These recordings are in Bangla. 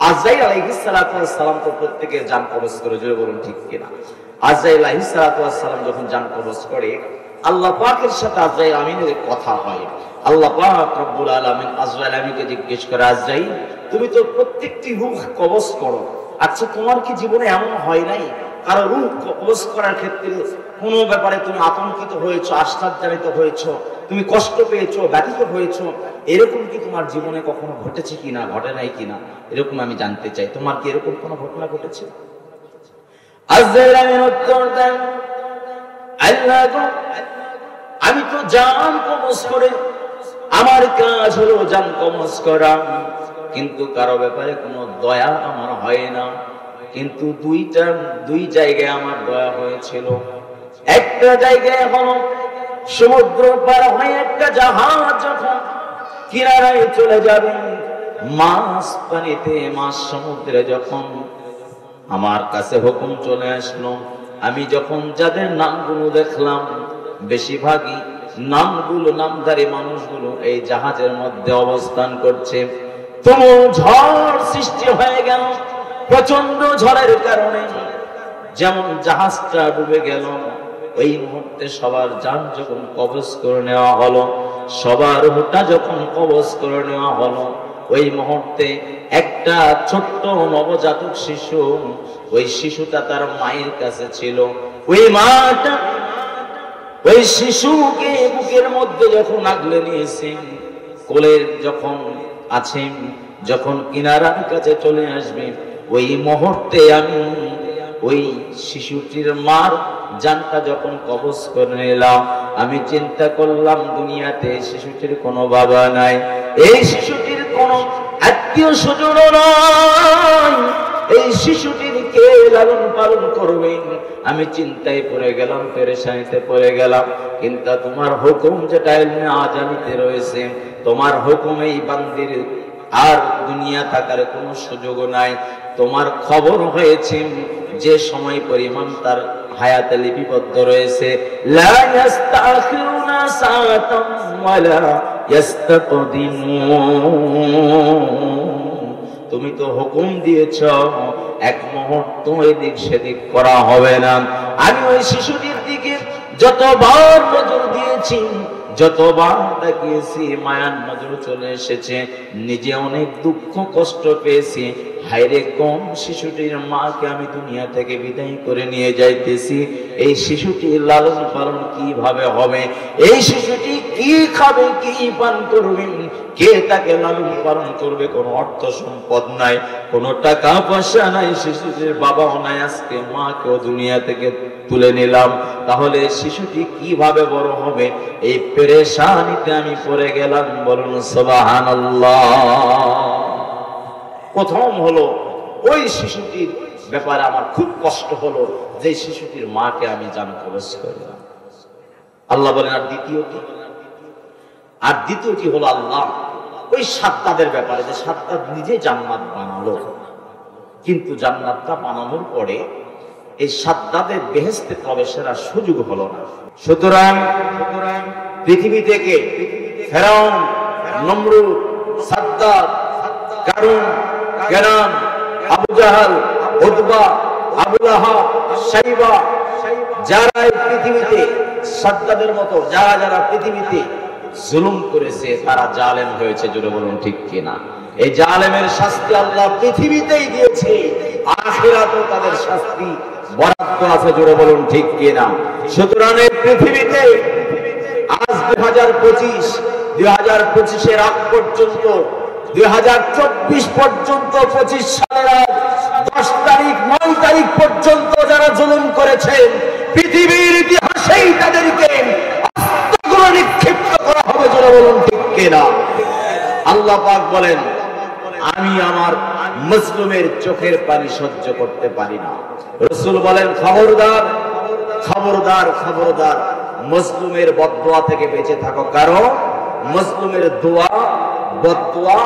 আজরাইল আলাইহিস সালাতু ওয়াস সালাম তো প্রত্যেকে জান কবজ করে, জোরে বলুন ঠিক কিনা? আজরাইল আলাইহিস সালাতু ওয়াস সালাম যখন জান কবজ করে, আল্লাহ পাকের সাথে আজরাইল আমিনের কথা হয়। আল্লাহ পাক রব্বুল আলামিন আজরাইল আমিনকে জিজ্ঞেস করে, আজরাইল তুমি তো প্রত্যেকটি রূহ কবজ করো, আচ্ছা তোমার কি জীবনে এমন হয় নাই কারো রূহ কবজ করার ক্ষেত্রে কোনো ব্যাপারে তুমি আতঙ্কিত হয়েছো, আশ্চর্যান্বিত হয়েছো, তুমি কষ্ট পেয়েছো, ব্যথিত হয়েছো, এরকম কি তোমার জীবনে কখনো ঘটেছে কিনা, ঘটে নাই কিনা, এরকম আমি জানতে চাই, তোমার কি এরকম কোনো ঘটনা ঘটেছে? আজরাইল আমিন উত্তর দেন, আল্লাহ গো, আমি তো জান কবজ করে, আমার কাজ হলো জান কবজ করা, কিন্তু কারো ব্যাপারে কোনো দয়া আমার হয় না। কিন্তু দুই জায়গায় আমার দয়া হয়েছিল। একটা জায়গায় হলো সমুদ্র পার হয়ে একটা জাহাজ যখন কিনারায় চলে যাবে, মাছ পানিতে, মাছ সমুদ্রে যখন আমার কাছে হুকুম চলে আসলো, আমি যখন যাদের নামগুলো দেখলাম, বেশিরভাগই নামধারী মানুষগুলো এই জাহাজের মধ্যে অবস্থান করছে। তুমুল ঝড় সৃষ্টি হয়ে গেল। প্রচন্ড ঝড়ের কারণে যেমন জাহাজটা ডুবে গেল, ওই মুহূর্তে সবার জান যখন কবজ করে নেওয়া হলো, সবার রূহটা যখন কবজ করে নেওয়া হলো, ওই মুহূর্তে একটা ছোট্ট নবজাতক শিশু, ওই শিশুটা তার মায়ের কাছে ছিল। ওই মাটা ওই শিশুকে বুকের মধ্যে যখন আগলে নিয়েছে, কোলের যখন আছে, যখন কিনারার কাছে চলে আসবে, ওই মুহূর্তে আমি ওই শিশুটির মার জানটা যখন কবজ করে নিলাম, আমি চিন্তা করলাম দুনিয়াতে শিশুটির কোনো বাবা নাই, এই শিশুটির কোনো আত্মীয় স্বজন নাই, এই শিশুটির কে লালন পালন করবে? আমি চিন্তায় পড়ে গেলাম, পেরেশানিতে পড়ে গেলাম। কিন্তু তোমার হুকুম যেটা ইলমে আজানিতে রয়েছে, তোমার হুকুমেই বান্দির আর দুনিয়া থাকার কোনো সুযোগ নাই। তোমার খবর হয়েছে যে সময় পরিমাণ তার হায়াতে লিপিবদ্ধ রয়েছে, লা ইস্তাখিরুনা সাআতাম ওয়ালা ইস্তাকদিমুন। তুমি তো হুকুম দিয়েছ এক মুহূর্ত এদিক সেদিক করা হবে না। আমি ওই শিশুটির দিকে যতবার নজর দিয়েছি, যতবার তাকিয়েছি, মায়ার নজর চলে এসেছে, নিজে অনেক দুঃখ কষ্ট পেয়েছি। হায়রে, কোন শিশুটির মাকে আমি দুনিয়া থেকে বিদায় করে নিয়ে যাইতেছি, এই শিশুটির লালন পালন কিভাবে হবে? এই শিশুটি কি খাবে, কি পান করবে, কে তাকে লালন পালন করবে? কোনো অর্থ সম্পদ নাই, কোনো টাকা পয়সা নাই, শিশুটির বাবাও নাই, আজকে মাকেও দুনিয়া থেকে তুলে নিলাম, তাহলে শিশুটি কিভাবে বড় হবে? এই পেরেশানিতে আমি পড়ে গেলাম। বলুন সুবহানাল্লাহ। প্রথম হলো ওই শিশুটির ব্যাপারে আমার খুব কষ্ট হলো, যে শিশুটির মাকে আমি জান কবজ করলাম। আল্লাহ বলেন, আর দ্বিতীয়টি হলো আল্লাহ ওই সাদ্দাদের ব্যাপারে, যে সাদ্দাদ নিজে জান্নাত বানালো, কিন্তু জান্নাতটা বানানোর পরে এই সাদ্দাদের বেহেশতে প্রবেশের আর সুযোগ হলো না। সুতরাং পৃথিবী থেকে ফেরাউন, নমরুদ, সাদ্দাদ, কারুন, কেনান, আবু জাহাল, উতবা, আবু লাহাব, শাইবা, যারা এই পৃথিবীতে সাদ্দাদের মতো যারা পৃথিবীতে জুলুম করেছে, তারা জালেম হয়েছে। জোরে বলুন ঠিক কিনা? এই জালেমের শাস্তি আল্লাহ পৃথিবীতেই দিয়েছে, আখিরাতেও তাদের শাস্তি বরাদ্দ আছে। জোরে বলুন ঠিক কিনা? সুতরাং এই পৃথিবীতে আজ 2025 আগ পর্যন্ত, 2024 পর্যন্ত, 25 সালের 10 তারিখ 9 তারিখ পর্যন্ত যারা জুলুম করেছেন, পৃথিবীর ইতিহাসেই তাদেরকে অস্ত্রগুলো নিক্ষিপ্ত করা হবে। জোরে বলুন ঠিক কিনা? আল্লাহ পাক বলেন, আমি আমার মজলুমের চোখের পানি সহ্য করতে পারি না। রাসূল বলেন, খবরদার খবরদার খবরদার, মজলুমের বদদোয়া থেকে বেঁচে থাকো, কারণ মজলুমের দোয়া, বদদোয়া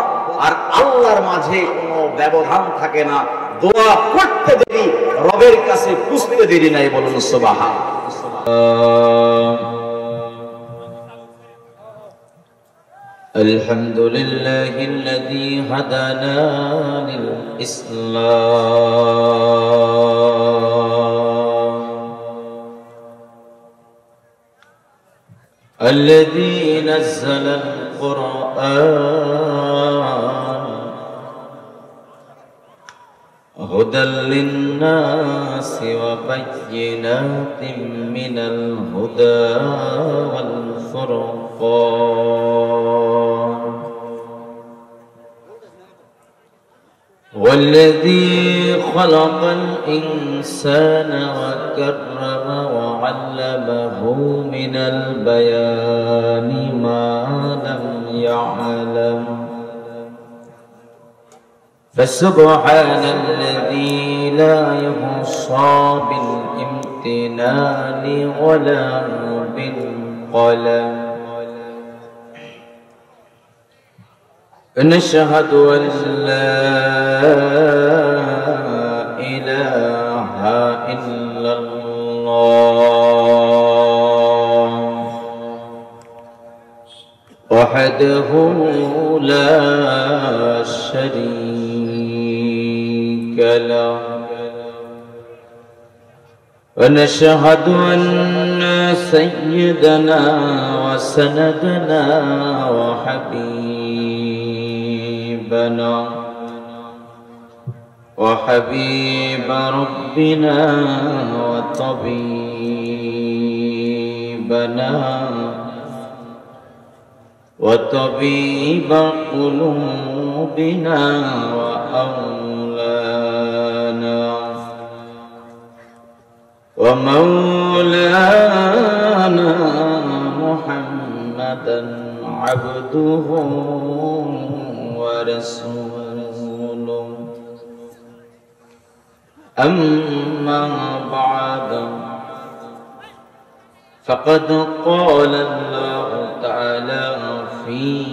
আর আল্লাহর মাঝে কোনো ব্যবধান থাকে না। দোয়া করতে দেরি, রবের কাছে পুষতে দেরি নাই। বলুন সুবহানাল্লাহ। الحمد لله الذي هدانا الإسلام الذي نزل القرآن هدى للناس وبينات من الهدى والفرقان والذي خلق الإنسان وكرم وعلمه من البيان ما لم يعلم فسبحان الذي لا يحصى بالامتنان ولا بالقلم نشهد أن لا إله إلا الله وحده لا شريك له ونشهد أن سيدنا وسندنا وحبيب ربنا وطبيب قلوبنا وأولانا ومولانا محمدا عبده ورسوله أما بعد فقد قال الله تعالى في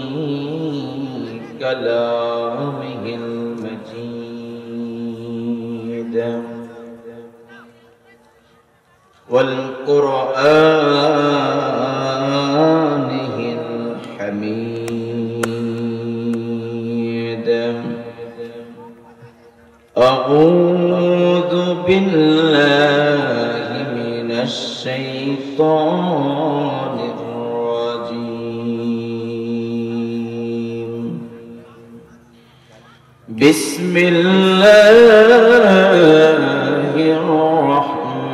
كلامه المجيد والقرآنه الحميد أعوذ بالله من الشيطان الرجيم بسم الله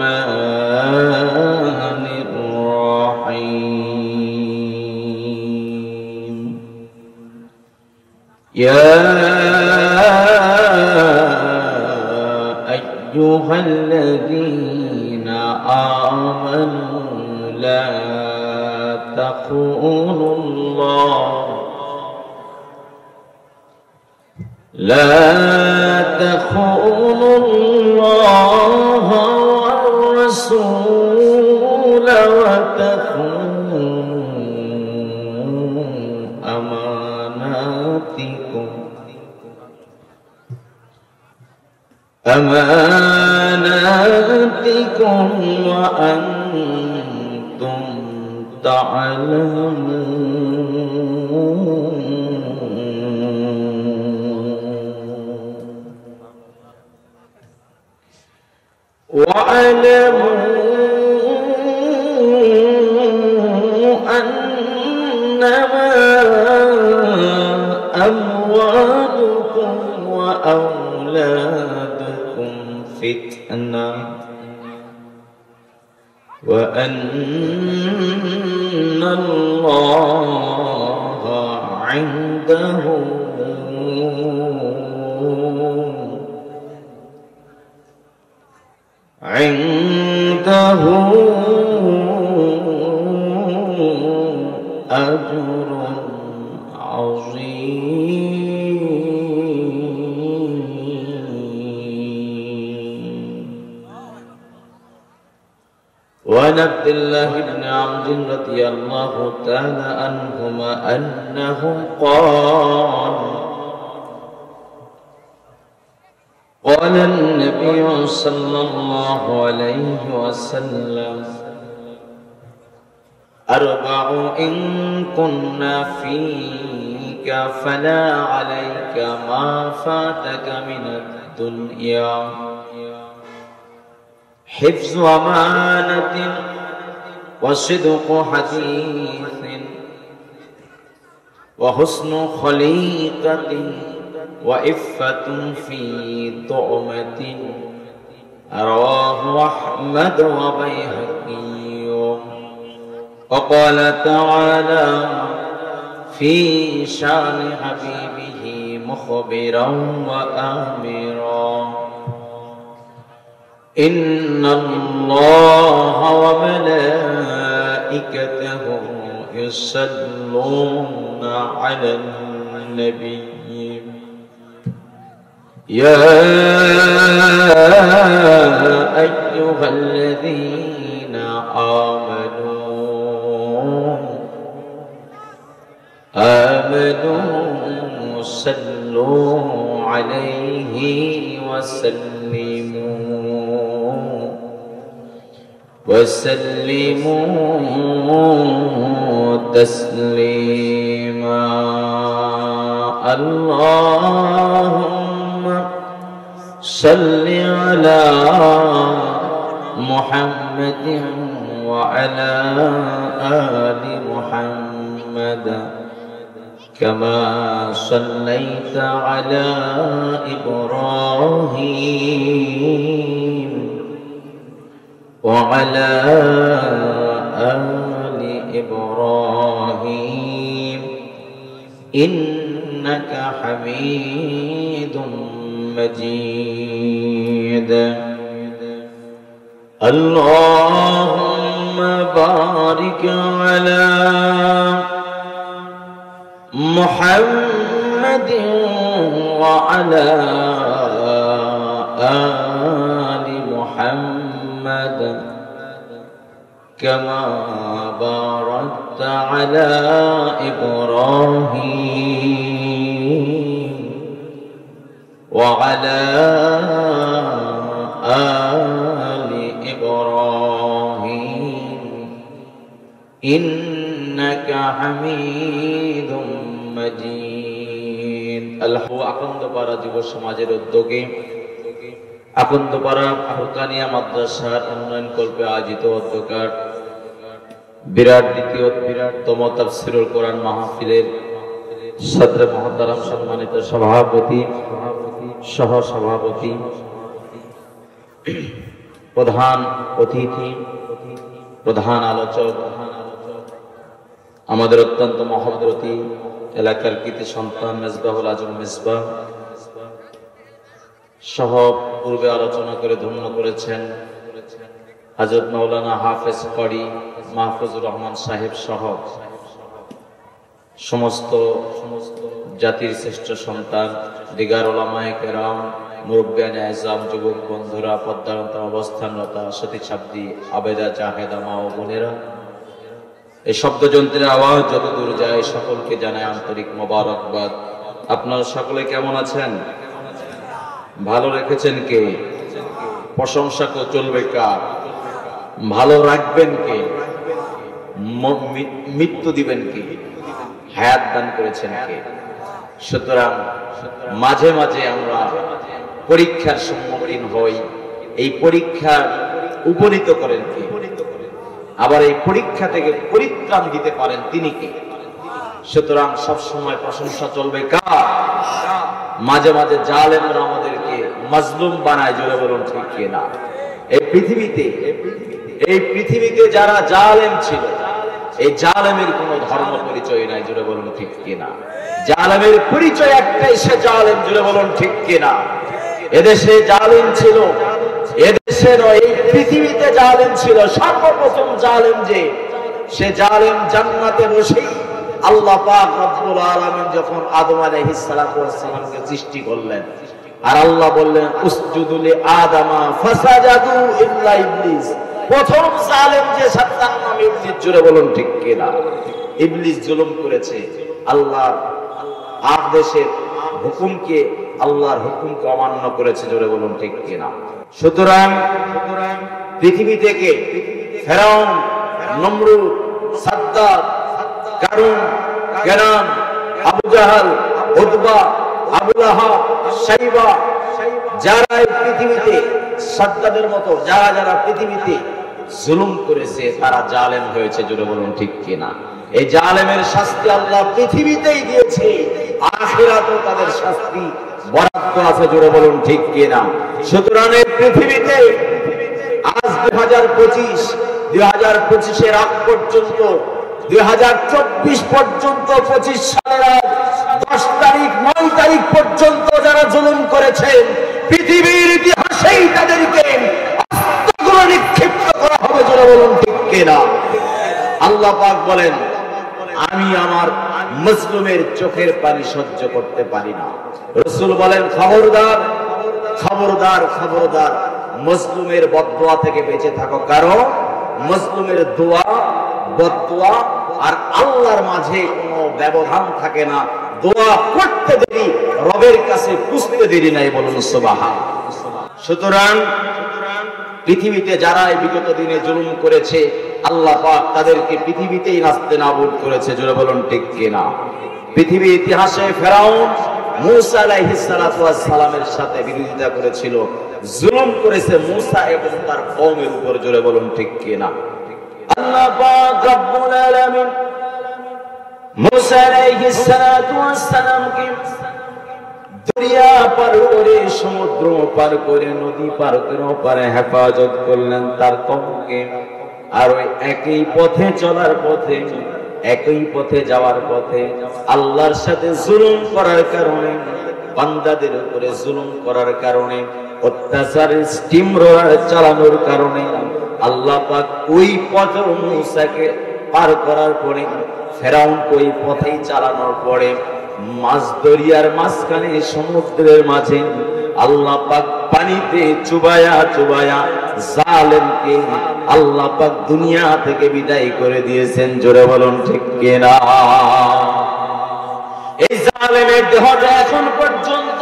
الرحمن الرحيم يا أيها الذين آمنوا لا تخونوا الله والرسول وتخونوا أماناتكم وأنتم تعلمون واعلموا أنما أموالكم وأولادكم فتنة وأن الله عنده أجر عظيم. وعن عبد الله بن عمرو رضي الله تعالى عنهما أنه قال النبي صلى الله عليه وسلم أربع إن كنا فيك فلا عليك ما فاتك من الدنيا حفظ أمانة وصدق حديث وحسن خليقة وعفة في طعمة رواه أحمد وبيهقي. وقال تعالى في شان حبيبه مخبرا وآمرا إن الله وملائكته يصلون على النبي يا أيها الذين آمنوا صلوا عليه وسلموا تسليما. اللهم صل على محمد وعلى آل محمد كما صليت على إبراهيم وعلى آل إبراهيم إنك حميد مجيد. اللهم بارك على محمد وعلى آل محمد كما باركت على إبراهيم وعلى آل إبراهيم إنك حميد مجيد. আকন্দপাড়া যুব সমাজের উদ্যোগে আকন্দপাড়া ফুরকানিয়া মাদ্রাসার উন্নয়ন কল্পে আয়োজিত অধ্যকার বিরাটতম তাফসীরুল কোরআন মাহফিলের সদর মুহতারাম সম্মানিত সভাপতি সহ সভাপতি প্রধান অতিথি প্রধান আলোচক আমাদের অত্যন্ত মহব্বতী এলাকার কৃতি সন্তান মেজবাহুল আজম মেজবাহ সহ পূর্বে আলোচনা করে ধন্য করেছেন হযরত মাওলানা হাফেজ করি মাহফুজুর রহমান সাহেব সহ সমস্ত জাতির শ্রেষ্ঠ সন্তান দিগার উলামায়ে কেরাম মুরব্বিয়ানে আযম যুবক বন্ধুরা পদ্মান্ত অবস্থানরত সতী ছাব্দি আবেদা জাহেদা মা ও বোনেরা এই শব্দযন্ত্রের আওয়াজ যত দূর যায় সকলকে জানায় আন্তরিক মোবারকবাদ। আপনারা সকলে কেমন আছেন? ভালো রেখেছেন কে? প্রশংসা তো চলবে কার? ভালো রাখবেন কে? মৃত্যু দিবেন কে? হায়াত দান করেছেন কে? সুতরাং মাঝে মাঝে আমরা পরীক্ষার সম্মুখীন হই, এই পরীক্ষার উপনীত করেন কে? আবার এই পরীক্ষা থেকে পরিত্রাণ দিতে পারেন তিনি কে? সুতরাং সবসময় প্রশংসা চলবে কার? মাঝে মাঝে জালেমরা আমাদেরকে মাজলুম বানায়, জোরে বলুন ঠিক কিনা? এই পৃথিবীতে যারা জালেম ছিল, এই জালেমের কোনো ধর্ম পরিচয় নাই, জোরে বলুন ঠিক কিনা? জালেমের পরিচয় একটাই, সে জালেম, জোরে বলুন ঠিক কিনা? এদেশে জালেম ছিল, এদেশে নয় এই পৃথিবীতে জালেম ছিল। সর্বপ্রথম জালেম যে, সে জালেম জান্নাতে বসে আল্লাহ পাক রব্বুল আলামিন যখন আদম আলাইহিস সালাতু ওয়াস সালামকে সৃষ্টি করলেন, আর আল্লাহ বললেন উসজুদু লি আদামা ফাসাজাদু ইল্লা ইবলিস। প্রথম জালেম যে শয়তান নাম ইবলিস, জোরে বলুন ঠিক কিনা? ইবলিস জুলুম করেছে, আল্লাহর আদেশের হুকুমকে, আল্লাহর হুকুমকে অমান্য করেছে, জোরে বলুন ঠিক কিনা? সুতরাং পৃথিবী থেকে ফেরাউন, নমরুদ, সাদ্দাত, কারুন, কেনান আবু জাহাল, উতবা, আবু লাহাব, শাইবা, যারা এই পৃথিবীতে সাদ্দাদের মতো যারা যারা পৃথিবীতে জুলুম করেছে তারা জালেম হয়েছে, জোরে বলুন ঠিক কিনা? এই জালেমের শাস্তি আল্লাহ পৃথিবীতেই দিয়েছে, আখিরাতেও তাদের শাস্তি বরাদ্দ আছে, জোরে বলুন ঠিক কিনা? সুতরাং এই পৃথিবীতে আজ 2025 আগ পর্যন্ত 2024 পর্যন্ত 25 সালের 10 তারিখ 9 তারিখ পর্যন্ত যারা জুলুম করেছেন পৃথিবীর ইতিহাসেই তাদেরকে অস্ত্রগুলো নিক্ষিপ্ত করা হবে, জোরে বলুন ঠিক কিনা? আল্লাহ পাক বলেন, আমি আমার মজলুমের চোখের পানি সহ্য করতে পারি না। রাসূল বলেন, খবরদার খবরদার খবরদার, মজলুমের বদদুয়া থেকে বেঁচে থাকো, কারণ মজলুমের দোয়া বদদুয়া আর আল্লাহর মাঝে কোনো ব্যবধান থাকে না। দোয়া করতে দেরি, রবের কাছে পুষতে দেরি নাই, বলুন সুবহানাল্লাহ। সুতরাং পৃথিবীতে যারা বিগত দিনে জুলুম করেছে আল্লাহ পাক তাদেরকে পৃথিবীতেই নাস্তেনাবুদ করেছে, জোরে বলুন ঠিক কিনা? পৃথিবীর ইতিহাসে ফেরাউন মূসা আলাইহিস সালাতু ওয়াস সালামের সাথে বিরোধিতা করেছিল, জুলুম করেছে মূসা এবং তার কওমের উপর, জোরে বলুন ঠিক কিনা? আল্লাহ পাক রব্বুল আলামিন মূসা আলাইহিস সালাতু ওয়াস সালামকে দরিয়া পার করে, সমুদ্র পার করে, নদী পার করে হেফাজত করলেন তার কওমকে। আর ওই একই পথে চলার পথে, একই পথে যাওয়ার পথে আল্লাহর সাথে জুলুম করার কারণে, বান্দাদের উপরে জুলুম করার কারণে, অত্যাচার স্টিম রোলার চালানোর কারণে আল্লাহ পাক ওই পথে মূসাকে পার করার পরে, ফেরাউন ওই পথেই চালানোর পরে মাঝ দরিয়ার মাঝখানে সমুদ্রের মাঝে আল্লাহ পাক পানিতে চুবায়া চুবায়া জালেমকে আল্লাহ পাক দুনিয়া থেকে বিদায় করে দিয়েছেন, জোরে বলুন ঠিক কিনা? এই জালেমের দেহটা এখন পর্যন্ত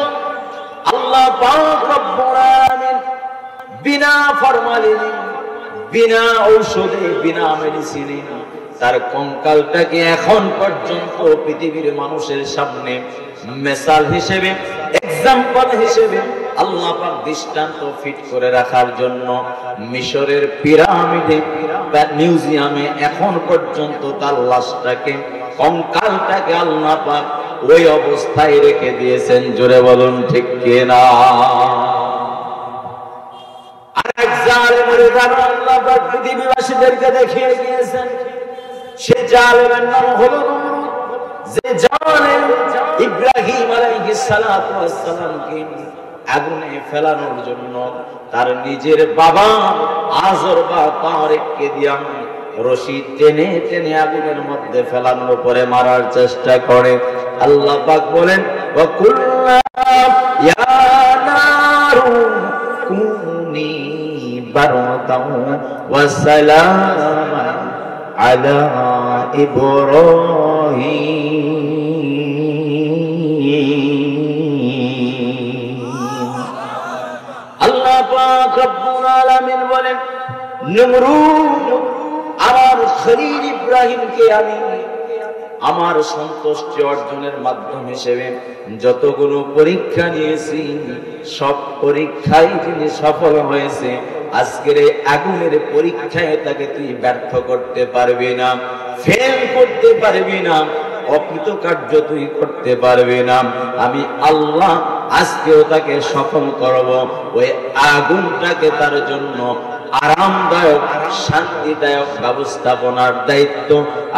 আল্লাহ পাক রব্বুল আলামিন বিনা ফরমালিনে, বিনা ঔষধে, বিনা মেডিসিনে তার কঙ্কালটাকে এখন পর্যন্ত পৃথিবীর মানুষের সামনে মেসাল হিসেবে, এক্সাম্পল হিসেবে আল্লাহ পাক দৃষ্টান্ত ফিট করে রাখার জন্য মিশরের পিরামিডে বা মিউজিয়ামে এখন পর্যন্ত তার লাশটাকে, কঙ্কালটাকে আল্লাহ পাক ওই অবস্থায় রেখে দিয়েছেন, জোরে বলুন ঠিক কিনা? আরেক জালেমের উদাহরণ আল্লাহ পাক পৃথিবীবাসীদেরকে দেখিয়ে দিয়েছেন। সে জালেমের নাম হলো নমরুদ, যে জালেম ইব্রাহিম আলাইহিস সালাতু ওয়াস সালামকে আগুনে ফেলানোর জন্য তার নিজের বাবা আযর বা তারেককে দিয়া রশি টেনে টেনে আগুনের মধ্যে ফেলানোর পরে মারার চেষ্টা করে। আল্লাহ পাক বলেন, ওয়া কুল্লা ইয়া নারু কুনি বারদাও ওয়া সালামান আলা ইব্রাহিম। আল্লাহ পাক রব্বুল আলামিন বলেন, নমরুদ আমার খলিল ইব্রাহিমকে আমি আমার সন্তুষ্টি অর্জনের মাধ্যম হিসেবে যতগুলো পরীক্ষা নিয়েছি সব পরীক্ষায় তিনি সফল হয়েছে। আজকের এই আগুনের পরীক্ষায় তাকে তুই ব্যর্থ করতে পারবি না, ফেল করতে পারবি না, অকৃতকার্য তুই করতে পারবি না। আমি আল্লাহ আজকেও তাকে সফল করব। ওই আগুনটাকে তার জন্য আরামদায়ক, শান্তিদায়ক ব্যবস্থাপনার দায়িত্ব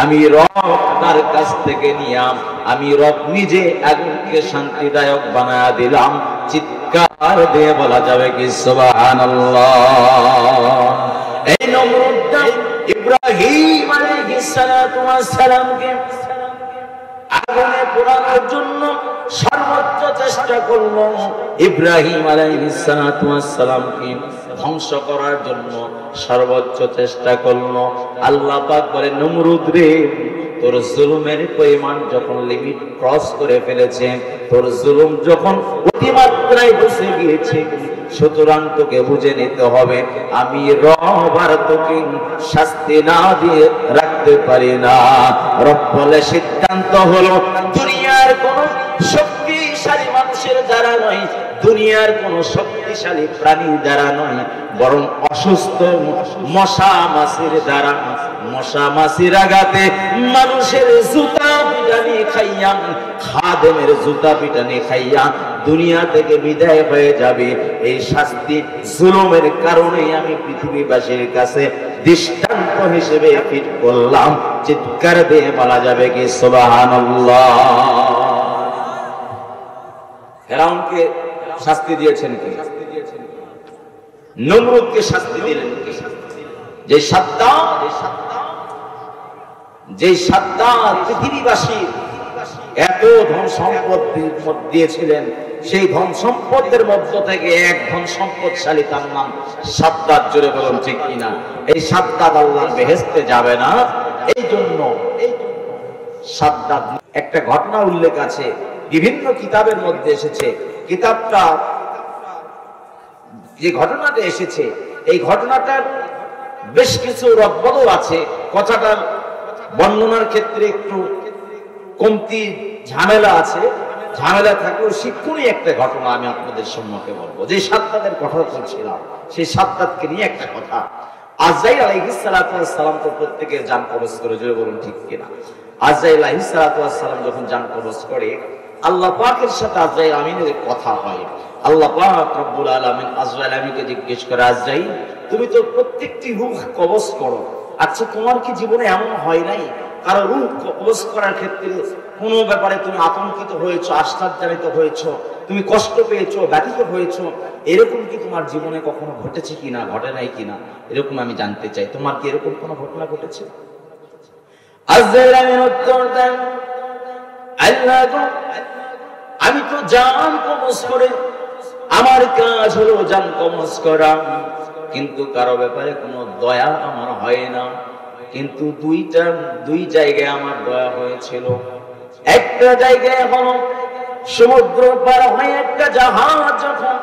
আমি রব তার কাছ থেকে নিলাম। আমি রব নিজে আগুনকে শান্তিদায়ক বানায়া দিলাম। চিৎকার দিয়ে বলা যাবে কি সুবহানাল্লাহ? এই নমরুদটা ইব্রাহিম আলাইহিস সালাতু ওয়াস সালামকে আগুনে পোড়ানোর জন্য সর্বোচ্চ চেষ্টা করলো। ইব্রাহিম আলাইহিস সালাতু ওয়াস সালামকে ধ্বংস করার জন্য সর্বোচ্চ চেষ্টা করলো। আল্লাহ পাক বলে, নমরুদ রে তোর জুলুমের পরিমাণ যখন লিমিট ক্রস করে ফেলেছে, তোর জুলুম যখন অতিমাত্রায় বসে গিয়েছে, সুতরাং তোকে বুঝে নিতে হবে আমি রব আর তোকে শাস্তি না দিয়ে রাখতে পারি না। রব বলে সিদ্ধান্ত হলো দুনিয়ার কোন শক্তিশালী মানুষের দ্বারা নয়, দুনিয়ার কোন শক্তিশালী প্রাণীর দ্বারা নয়, বরং অসুস্থ মশা মাছির দ্বারা। মশা মাছির আঘাতে মানুষের জুতা পিটানি খাইয়া, খাদেমের জুতা পিটানি খাইয়া দুনিয়া থেকে বিদায় হয়ে যাবে। এই শাস্তি জুলুমের কারণে আমি পৃথিবীবাসীর কাছে দৃষ্টান্ত হিসেবে ফিট করলাম। চিৎকার দিয়ে বলা যাবে কি সুবহানাল্লাহ। ফেরাউনকে শাস্তি দিয়েছেন কি? নমরুদকে শাস্তি দিলেন কি? যে সাদ্দাত পৃথিবীবাসী এত ধন সম্পদ দিয়েছিলেন, সেই ধন সম্পদের মধ্য থেকে এক ধন সম্পদশালী, তার নাম সাদ্দাত। জোরে বলুন ঠিক কিনা? এই সাদ্দাত আল্লাহর বেহেশতে যাবে না। এই জন্য সাদ্দাত একটা ঘটনা উল্লেখ আছে, বিভিন্ন কিতাবের মধ্যে এসেছে। কিতাবটা যে ঘটনাটা এসেছে, এই ঘটনাটার বেশ কিছু রদবদল আছে। কথাটার বর্ণনার ক্ষেত্রে একটু কমতি ঝামেলা আছে। ঝামেলা থাকলেও শিক্ষণীয় একটা ঘটনা আমি আপনাদের সম্মুখে বলবো। যে সাদ্দাতের কথা বলছিলাম, সেই সাদ্দাতকে নিয়ে একটা কথা। আজরাইল আলাইহিস সালাতু ওয়াস সালাম তো প্রত্যেকের জান কবজ করে, জোরে বলুন ঠিক কিনা? আজরাইল আলাইহিস সালাতু ওয়াস সালাম যখন জান কবজ করে, আল্লাহ পাকের সাথে আজরাইল আমিনের কথা হয়। আল্লাহ পাক রব্বুল আলামিন আজরাইল আমিনকে জিজ্ঞেস করে, আজরাইল তুমি তো প্রত্যেকটি রূহ কবজ করো, আচ্ছা তোমার কি জীবনে এমন হয় নাই কারো রূহ কবজ করার ক্ষেত্রে কোনো ব্যাপারে তুমি আতঙ্কিত হয়েছো, আশ্চর্যান্বিত হয়েছো, তুমি কষ্ট পেয়েছো, ব্যথিত হয়েছো, এরকম কি তোমার জীবনে কখনো ঘটেছে কিনা, ঘটে নাই কিনা, এরকম আমি জানতে চাই। তোমার কি এরকম কোনো ঘটনা ঘটেছে? আজরাইল আমিন উত্তর দেন, আল্লাহ গো, আমি তো জান কবজ করে, আমার কাজ হলো জান কবজ করা, কিন্তু কারো ব্যাপারে কোনো দয়া আমার হয় না। কিন্তু দুই জায়গায় আমার দয়া হয়েছিল। একটা জায়গায় হলো সমুদ্র পার হয়ে একটা জাহাজ যখন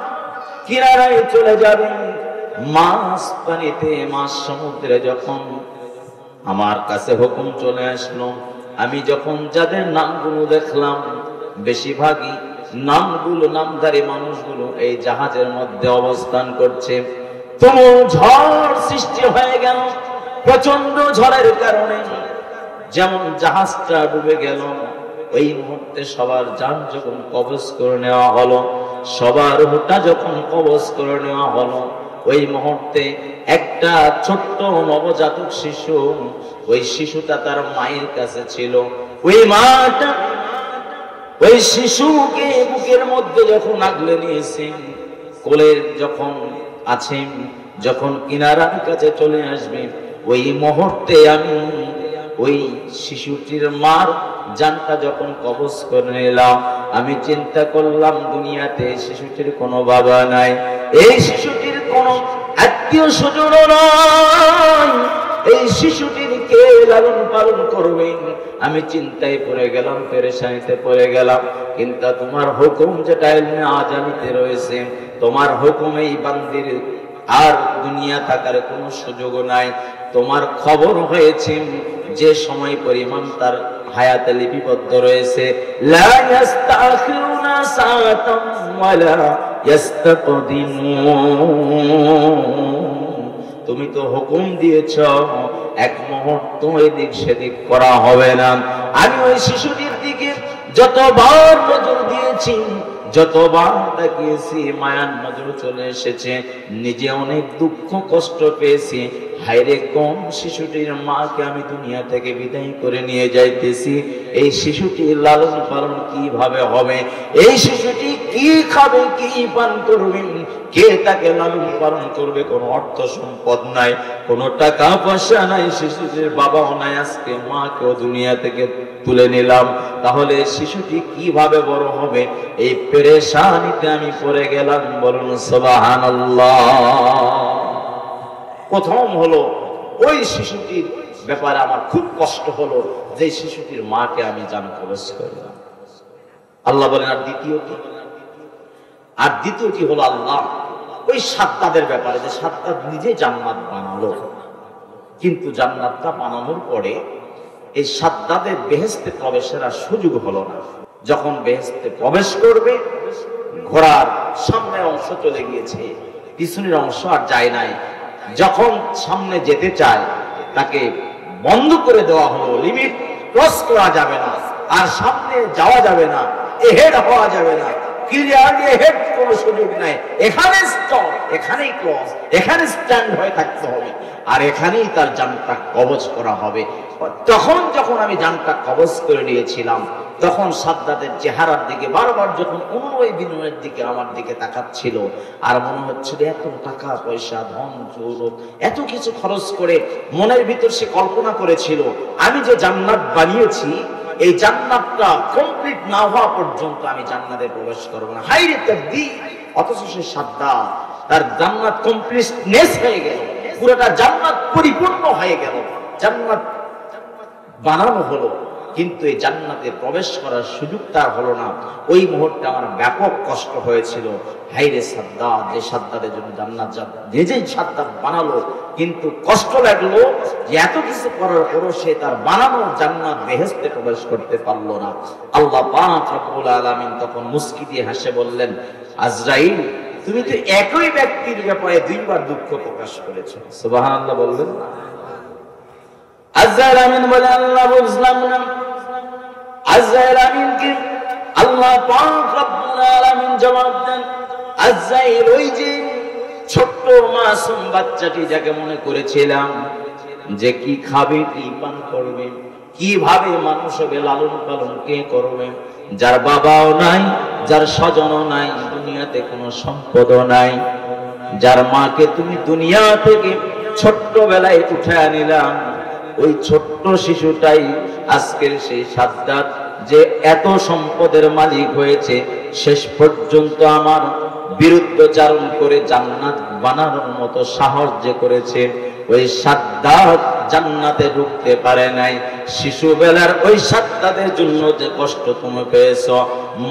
কিনারায় চলে যাবে, মাছ পানিতে, মাছ সমুদ্রে, যখন আমার কাছে হুকুম চলে আসলো, আমি যখন যাদের নামগুলো দেখলাম, বেশিরভাগই নামধারী মানুষগুলো এই জাহাজের মধ্যে অবস্থান করছে। তুমুল ঝড় সৃষ্টি হয়ে গেল। প্রচন্ড ঝড়ের কারণে যেমন জাহাজটা ডুবে গেল, ওই মুহূর্তে সবার জান যখন কবজ করে নেওয়া হলো, সবার রূহটা যখন কবজ করে নেওয়া হলো, ওই মুহূর্তে একটা ছোট্ট নবজাতক শিশু, ওই শিশুটা তার মায়ের কাছে ছিল। ওই মাটা ওই শিশুকে বুকের মধ্যে যখন আগলে নিয়েছে, কোলের যখন আছে, যখন কিনারার কাছে চলে আসবে, ওই মুহূর্তে আমি ওই শিশুটির মার জানটা যখন কবজ করে নিলাম, আমি চিন্তা করলাম দুনিয়াতে শিশুটির কোনো বাবা নাই, এই শিশুটির কোনো আত্মীয় স্বজন নাই, এই শিশুটির কে লালন পালন করবে? আমি চিন্তায় পড়ে গেলাম, পেরেশানিতে পড়ে গেলাম। কিন্তু তোমার হুকুম যেটা ইলমে আজানিতে রয়েছে, তোমার হুকুম এই বান্দির আর দুনিয়া থাকার কোনো সুযোগ নাই। তোমার খবর হয়েছে যে সময় পরিমাণ তার হায়াতে লিপিবদ্ধ রয়েছে, লা ইস্তাখিরুনা সাআতাম ওয়ালা ইস্তাকদিমুন। তুমি তো হুকুম দিয়েছ এক মুহূর্ত এদিক সেদিক করা হবে না। আমি ওই শিশুটির দিকে যতবার নজর দিয়েছি, যতবার তাকিয়েছি, মায়ার নজর চলে এসেছে, নিজে অনেক দুঃখ কষ্ট পেয়েছি। হায়রে কোন শিশুটির মাকে আমি দুনিয়া থেকে বিদায় করে নিয়ে যাইতেছি, এই শিশুটির লালন পালন কিভাবে হবে? এই শিশুটি কি খাবে, কি পান করবে, কে তাকে লালন পালন করবে? কোনো অর্থ সম্পদ নাই, কোনো টাকা পয়সা নাই, শিশুটির বাবাও নাই, আজকে মাকেও দুনিয়া থেকে তুলে নিলাম, তাহলে শিশুটি কিভাবে বড় হবে? এই পেরেশানিতে আমি পড়ে গেলাম। বলুন সুবহানাল্লাহ। প্রথম হলো ওই শিশুটির ব্যাপারে আমার খুব কষ্ট হলো যে শিশুটির মাকে আমি জান কবজ করলাম। আল্লাহ বলেন আর দ্বিতীয়টি হলো আল্লাহ ওই সাদ্দাদের ব্যাপারে, যে সাদ্দাদ নিজে জান্নাত বানালো, কিন্তু জান্নাতটা বানানোর পরে এই সাদ্দাদের বেহেশতে প্রবেশের আর সুযোগ হলো না। যখন বেহেশতে প্রবেশ করবে, ঘোড়ার সামনের অংশ চলে গিয়েছে, পিছনের অংশ আর যায় নাই। যখন সামনে যেতে চায় তাকে বন্ধ করে দেওয়া হলো, লিমিট ক্রস করা যাবে না, আর সামনে যাওয়া যাবে না, এহেড হওয়া যাবে না, ক্লিয়ারলি হেড কোনো সুযোগ নাই। এখানে স্টপ, এখানেই ক্রস, এখানে স্ট্যান্ড হয়ে থাকতে হবে, আর এখানেই তার জানটা কবজ করা হবে। তখন যখন আমি জানটা কবজ করে নিয়েছিলাম, তখন সাদ্দাদের চেহারার দিকে বারবার যখন অনুনয় বিনয়ের দিকে আমার দিকে তাকাচ্ছিল, আর মনে হচ্ছিল এত টাকা পয়সা ধন দৌলত এত কিছু খরচ করে মনের ভিতর সে কল্পনা করেছিল আমি যে জান্নাত বানিয়েছি, এই জান্নাতটা কমপ্লিট না হওয়া পর্যন্ত আমি জান্নাতে প্রবেশ করব না। হায়রে তাকদীর! অথচ সে সাদ্দাত, তার জান্নাত কমপ্লিটনেস হয়ে গেল, পুরোটা জান্নাত পরিপূর্ণ হয়ে গেল, জান্নাত বানানো হলো, কিন্তু এই জান্নাতে প্রবেশ করার সুযোগ তার হলো না। ওই মুহূর্তে আমার ব্যাপক কষ্ট হয়েছিল। হায়রে সাদ্দাত, যে সাদ্দাতের জন্য জান্নাত নিজেই সাদ্দাত বানালো, কিন্তু কষ্ট লাগলো যে এত কিছু করার পরও সে তার বানানো জান্নাত বেহেশতে প্রবেশ করতে পারলো না। আল্লাহ পাক রব্বুল আলামিন তখন মুস্কি দিয়ে হেসে বললেন, আজরাইল, তুমি তো একই ব্যক্তির ব্যাপারে দুইবার দুঃখ প্রকাশ করেছো। সুবহানাল্লাহ বললেন। আজরাইল আমিন বলে, আল্লাহ বুঝলাম না। আজরাইল আমিনকে আল্লাহ পাক রব্বুল আলামিন জবাব দেন, আজরাইল ওই যে ছোট্ট মাসুম বাচ্চাটি যাকে মনে করেছিলাম যে কি খাবে, কি পান করবে, কিভাবে মানুষ হবে, লালন পালন কে করবে, যার বাবাও নাই, যার স্বজনও নাই, দুনিয়াতে কোনো সম্পদও নাই, যার মাকে তুমি দুনিয়া থেকে ছোট্টবেলায় উঠে আনিলাম, ওই ছোট্ট শিশুটাই আজকের সেই সাদ্দাত যে এত সম্পদের মালিক হয়েছে, শেষ পর্যন্ত আমার বিরুদ্ধচারণ করে জান্নাত বানানোর মতো সাহস যে করেছে, ওই সাদ্দাত জান্নাতে ঢুকতে পারে নাই। শিশুবেলার ওই সাদ্দাতের জন্য যে কষ্ট তুমি পেয়েছ,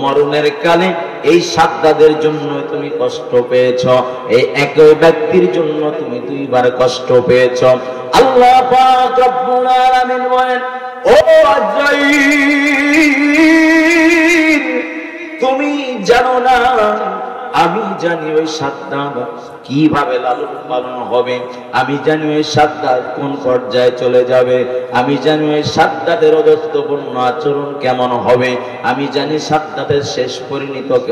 মরণের কালে এই সাদ্দাদের জন্য তুমি কষ্ট পেয়েছ, এই একই ব্যক্তির জন্য তুমি দুইবার কষ্ট পেয়েছ। আল্লাহ পাক রব্বুল আলামিন বলেন, ও আজরাইল, তুমি জানো না, আমি জানি ওই সাদ্দাত কিভাবে লালন পালন হবে, আমি জানি ওই সাদ্দাত কোন পর্যায়ে চলে যাবে, আমি জানি ওই সাদ্দাতের অদত্তপূর্ণ আচরণ কেমন হবে, আমি জানি সাদ্দাতের শেষ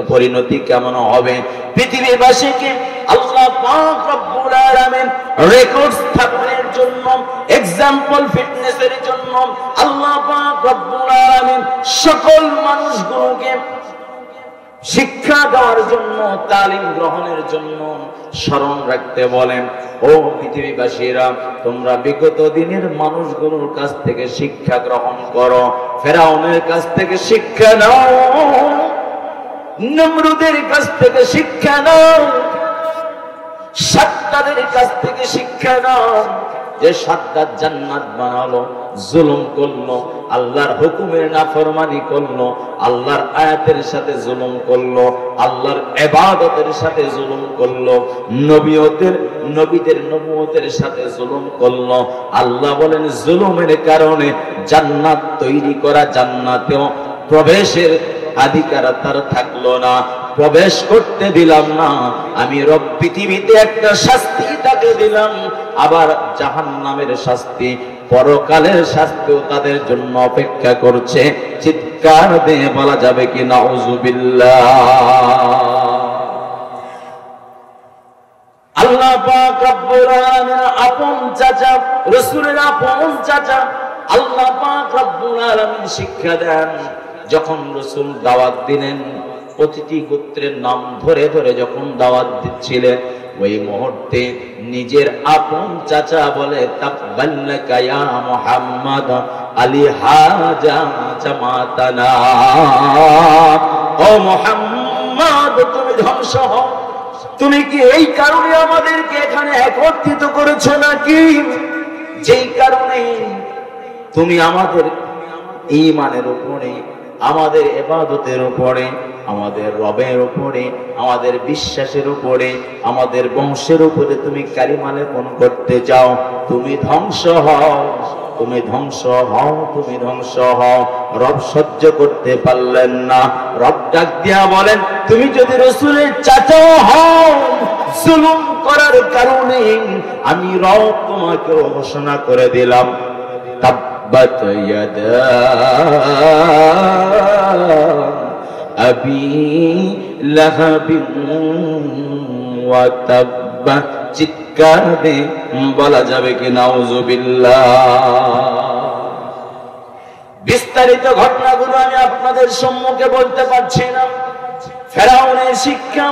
পরিণতি কেমন হবে। পৃথিবীবাসীকে আল্লাহ পাক রব্বুল আলামিন রেকর্ড স্থাপনের জন্য, এক্সাম্পল ফিটনেসের জন্য আল্লাহ পাক রব্বুল আলামিন সকল মানুষগুলোকে শিক্ষা দেওয়ার জন্য, তালিম গ্রহণের জন্য স্মরণ রাখতে বলেন, ও পৃথিবীবাসীরা, তোমরা বিগত দিনের মানুষগুলোর কাছ থেকে শিক্ষা গ্রহণ করো, ফেরাউনের কাছ থেকে শিক্ষা নাও, নমরুদের কাছ থেকে শিক্ষা নাও, সাদ্দাদের কাছ থেকে শিক্ষা নাও। যে সাদ্দাত জান্নাত বানালো, জুলুম করলো, আল্লাহর হুকুমের নাফরমানি করলো, আল্লাহর আয়াতের সাথে জুলুম করলো, আল্লাহর ইবাদতের সাথে জুলুম করলো, নবীদের নবুয়তের সাথে জুলুম করলো। আল্লাহ বলেন, জুলুমের কারণে জান্নাত তৈরি করা জান্নাতেও প্রবেশের অধিকার তার থাকলো না, প্রবেশ করতে দিলাম না। আমি রব পৃথিবীতে একটা শাস্তি তাকে দিলাম, আবার জাহান্নামের শাস্তি, পরকালের শাস্তিও তাদের জন্য অপেক্ষা করছে। চিৎকার দিয়ে বলা যাবে কি নাউযুবিল্লাহ। আল্লাহ পাক রব্বুল আলামিন আপন চাচা, রাসূলের আপন চাচা, আল্লাহ পাক রব্বুল আলামিন শিক্ষা দেন, যখন রাসূল দাওয়াত দিলেন, প্রতিটি গোত্রের নাম ধরে ধরে যখন দাওয়াত দিচ্ছিলেন, ওই মুহূর্তে নিজের আপন চাচা বলে, তাব্বাল্লাকা ইয়া মুহাম্মদ আলী হাজা জামাতানা, ও মুহাম্মদ তুমি ধ্বংস হও, তুমি কি এই কারণে আমাদেরকে এখানে একত্রিত করেছো নাকি যেই কারণে তুমি আমাদের ঈমানের উপরে, আমাদের ইবাদতের উপরে, আমাদের রবের উপরে, আমাদের বিশ্বাসের উপরে, আমাদের বংশের উপরে তুমি কালিমা লেপন করতে চাও, তুমি ধ্বংস হও, তুমি ধ্বংস হও, তুমি ধ্বংস হও। রব সহ্য করতে পারলেন না। রব ডাক দিয়া বলেন, তুমি যদি রাসূলের চাচা হও, জুলুম করার কারণে আমি রব তোমাকে ঘোষণা করে দিলাম, তাব্বাত ইয়াদা আবি লাহাবিন ওয়া তাব্বা। চিৎকার দিয়ে বলা যাবে কি নাউযুবিল্লাহ? বিস্তারিত ঘটনাগুলো আমি আপনাদের সম্মুখে বলতে পারছি না। ফেরাউনের শিক্ষা,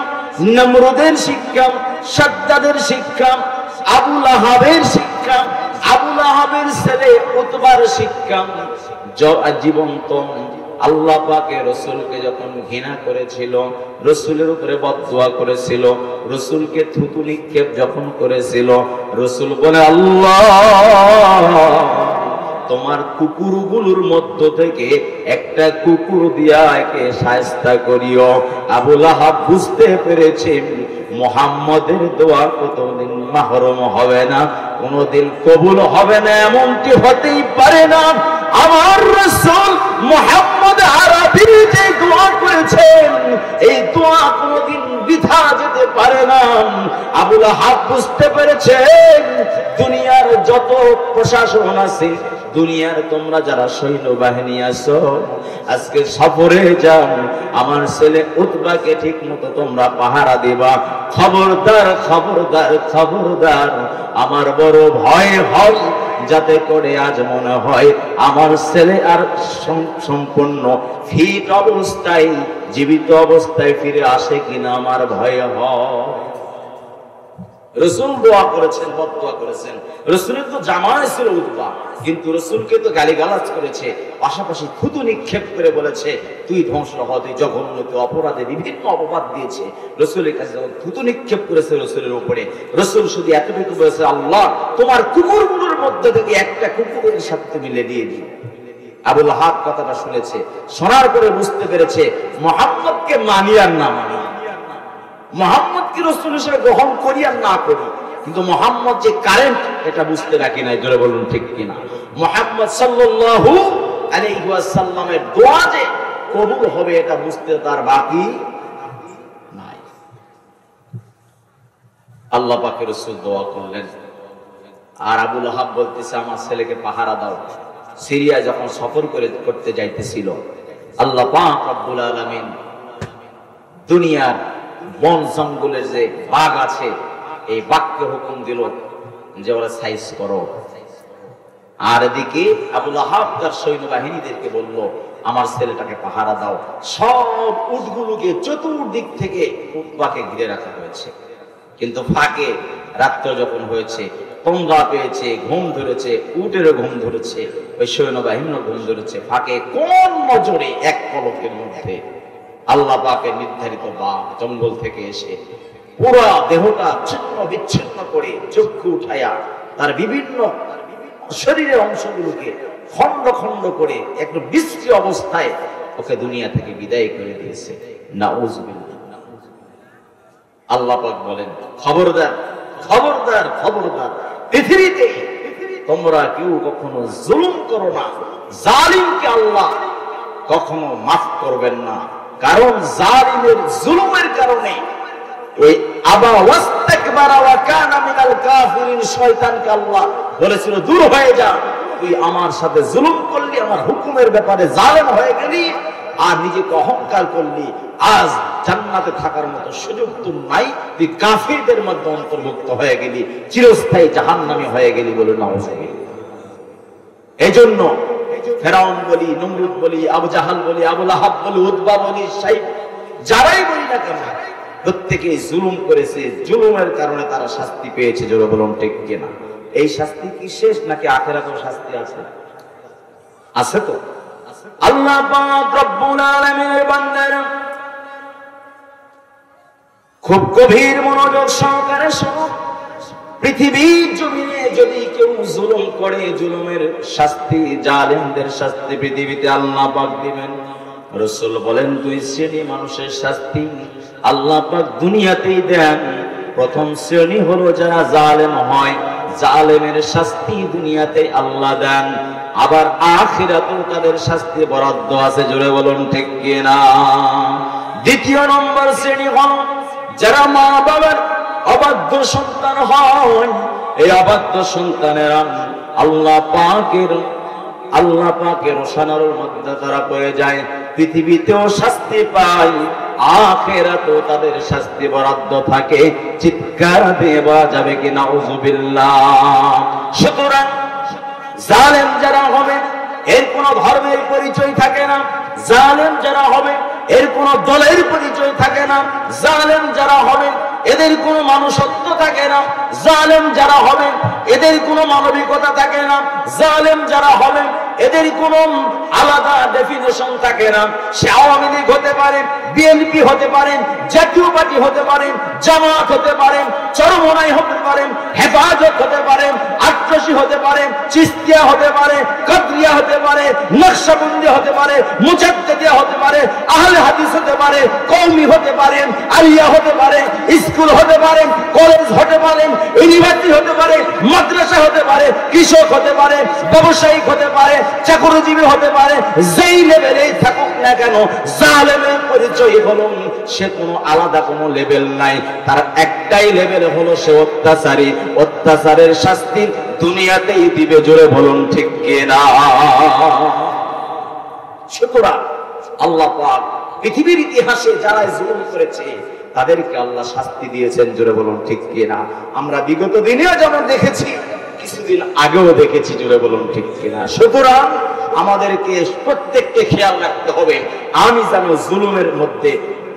নমরুদের শিক্ষা, শাদ্দাদের শিক্ষা, আবু লাহাবের শিক্ষা, আবু লাহাবের ছেলে উতবার শিক্ষা। জীবন্ত আল্লাহ পাকের রাসূলকে যখন ঘৃণা করেছিল, রাসূলের উপরে বদদুয়া করেছিল, রাসূলকে থুতু নিক্ষেপ যখন করেছিল, রাসূল বলে, আল্লাহ তোমার কুকুরগুলোর মধ্য থেকে একটা কুকুর দিয়া একে শায়েস্তা করিও। আবু লাহাব বুঝতে পেরেছে মুহাম্মদের দোয়া কোনদিন মাহরুম হবে না, কোনদিন কবুল হবে না, এমনটি হতেই পারে না। আমার রাসূল মুহাম্মদ আরবি যে দোয়া করেছেন, এই দোয়া কোনদিন বৃথা যেতে পারে না। আবু লাহাব বুঝতে পেরেছেন দুনিয়ার যত প্রশাসন আছে, দুনিয়ার তোমরা যারা সৈন্যবাহিনী আছো, আজকে সফরে যাও, আমার ছেলে উতবাকে ঠিক মতো তোমরা পাহারা দিবা। খবরদার, খবরদার, খবরদার। আমার বড় ভয় হয় যাতে করে আজ মনে হয় আমার ছেলে আর সম্পূর্ণ ফিট অবস্থায়, জীবিত অবস্থায় ফিরে আসে কিনা আমার ভয় হয়। রাসূল দোয়া করেছেন, বদদুয়া করেছেন। রাসূলের তো জামায় ছিল উতবা, কিন্তু রাসূলকে তো গালিগালাজ করেছে, পাশাপাশি থুতু নিক্ষেপ করে বলেছে তুই ধ্বংস হ, তুই জঘন্য, তুই অপরাধে বিভিন্ন অপবাদ দিয়েছে। রাসূলের কাছে যখন থুতু নিক্ষেপ করেছে রাসূলের উপরে, রাসূল শুধু এতটুকু বলেছে, আল্লাহ তোমার কুকুরগুলোর মধ্যে থেকে একটা কুকুরের সাথে তুমি লেলিয়ে দিও। আবু লাহাব কথাটা শুনেছে, শোনার পরে বুঝতে পেরেছে মুহাম্মদকে মানি আর না মানি, মুহাম্মদকে রাসূল হিসেবে গ্রহণ করি আর না করি, কিন্তু মুহাম্মদ যে কারেন্ট এটা বুঝতে রাখি নাই। জোরে বলুন ঠিক কিনা? মুহাম্মদ সাল্লাল্লাহু আলাইহি ওয়াসাল্লামের দোয়া যে কবুল হবে এটা বুঝতে তার বাকি নাই। আল্লাহ পাকের রাসূল দোয়া করলেন, আর আবু লাহাব বলতেছে আমার ছেলেকে পাহারা দাও। সিরিয়া যখন সফর করতে যাইতেছিল, আল্লাহ পাক রব্বুল আলামিন দুনিয়ার বন জঙ্গলের যে বাঘ আছে, এই বাঘকে হুকুম দিল যে ওরা সাইজ করো। আর এদিকে আবু লাহাব তার সৈন্যবাহিনীদেরকে বলল আমার ছেলেটাকে পাহারা দাও। সব উটগুলোকে চতুর্দিক থেকে উটবাকে ঘিরে রাখা হয়েছে, কিন্তু ফাঁকে রাত্র যখন হয়েছে, তন্দ্রা পেয়েছে, ঘুম ধরেছে, উটেরও ঘুম ধরেছে, ওই সৈন্যবাহিনীরও ঘুম ধরেছে। ফাঁকে কোন নজরে এক পলকের মধ্যে আল্লাহ পাকের নির্ধারিত বাঘ জঙ্গল থেকে এসে পুরো দেহটা ছিন্ন বিচ্ছিন্ন করে চক্ষু উঠায়া তার বিভিন্ন শরীরের অংশগুলোকে খন্ড খন্ড করে একটু বিশ্রী অবস্থায় ওকে দুনিয়া থেকে বিদায় করে দিয়েছে। নাউযুবিল্লাহ। আল্লাহ পাক বলেন, খবরদার, খবরদার, খবরদার, পৃথিবীতে তোমরা কেউ কখনো জুলুম করো না। জালিমকে আল্লাহ কখনো মাফ করবেন না, কারণ জালিমের জুলুমের কারণে ওই আবা ওয়াস্তাকবারা ওয়া কানা মিনাল কাফিরিন শয়তানকে আল্লাহ বলেছিল দূর হয়ে যা, তুই আমার সাথে জুলুম করলি, আমার হুকুমের ব্যাপারে জালেম হয়ে গেলি, আর নিজেকে অহংকার করলি, আজ জান্নাতে থাকার মতো সুযোগ তোর নাই, তুই কাফিরদের মধ্যে অন্তর্ভুক্ত হয়ে গেলি, চিরস্থায়ী জাহান্নামী হয়ে গেলি বলে নাউযুবিল্লাহ। এজন্য ফেরাউন বলি, নমরুদ বলি, আবু জাহাল বলি, আবু লাহাব বলি, উতবা বলি, সাইব যারাই বলি না কেন, প্রত্যেকে জুলুম করেছে, জুলুমের কারণে তারা শাস্তি পেয়েছে। জোরে বলুন ঠিক কিনা? এই শাস্তি কি শেষ নাকি আখিরাতেও শাস্তি আছে? আছে তো। আল্লাহ পাক রব্বুল আলামিনের বান্দারা খুব গভীর মনোযোগ সহকারে শোনো। পৃথিবীর জমিনে যদি কেউ জুলুম করে, জুলুমের শাস্তি, জালেমদের শাস্তি পৃথিবীতে আল্লাহ পাক দিবেন। রাসূল বলেন, দুই শ্রেণী মানুষের শাস্তি আল্লাহ পাক দুনিয়াতেই দেন। প্রথম শ্রেণী হলো যারা জালেম হয়, জালেমের শাস্তি দুনিয়াতে আল্লাহ দেন, আবার আখিরাতেও তাদের শাস্তি বরাদ্দ আছে। জোরে বলুন ঠিক কিনা? দ্বিতীয় নম্বর শ্রেণী হল যারা মা বাবার অবাধ্য সন্তান হয়। এই অবাধ্য সন্তানেরা আল্লাহ পাকের রোশানার মধ্যে তারা পড়ে যায়, পৃথিবীতেও শাস্তি পায়, আখিরাতেও তাদের শাস্তি বরাদ্দ থাকে। চিৎকার দিয়ে বলা যাবে কি নাউযুবিল্লাহ? সুতরাং জালেম যারা হবে এর কোন ধর্মের পরিচয় থাকে না, জালেম যারা হবে এর কোন দলের পরিচয় থাকে না, জালেম যারা হবে এদের কোন মানুষত্ব থাকে না, জালেম যারা হবে এদের কোন মানবিকতা থাকে না, জালেম যারা হবে এদের কোন আলাদা ডেফিনেশন থাকে না। সে আওয়ামী লীগ হতে পারে, বিএনপি হতে পারেন, জাতীয় পার্টি হতে পারেন, জামাত হতে পারেন, চরমনাই হতে পারেন, হেফাজত হতে পারেন, আট্রাসি হতে পারেন, চিস্তিয়া হতে পারে, কাদরিয়া হতে পারে, নকশবন্দি হতে পারে, মুজাদ্দিদিয়া হতে পারে, আহলে হাদিস হতে পারে, কওমি হতে পারেন, আলিয়া হতে পারে, স্কুল হতে পারেন, কলেজ হতে পারেন, ইউনিভার্সিটি হতে পারে, মাদ্রাসা হতে পারে, কৃষক হতে পারে, ব্যবসায়িক হতে পারে, চাকরিজীবী হতে পারে, যেই লেভেলেই থাকুক না কেন, জালেমের পরিচয় হলো সে কোনো আলাদা কোনো লেভেল নাই, তার একটাই লেভেল হলো সে অত্যাচারী। অত্যাচারের শাস্তি দুনিয়াতেই দিবে। জোরে বলুন ঠিক কিনা? সুতরাং আল্লাহ পাক পৃথিবীর ইতিহাসে যারা জুলুম করেছে তাদেরকে আল্লাহ শাস্তি দিয়েছেন। জোরে বলুন ঠিক কিনা? আমরা বিগত দিনেও যেমন দেখেছি, কিছুদিন আগেও দেখেছি। জোরে বলুন ঠিক কিনা? সুতরাং আমাদেরকে প্রত্যেককে খেয়াল রাখতে হবে আমি যেন জুলুমের মধ্যে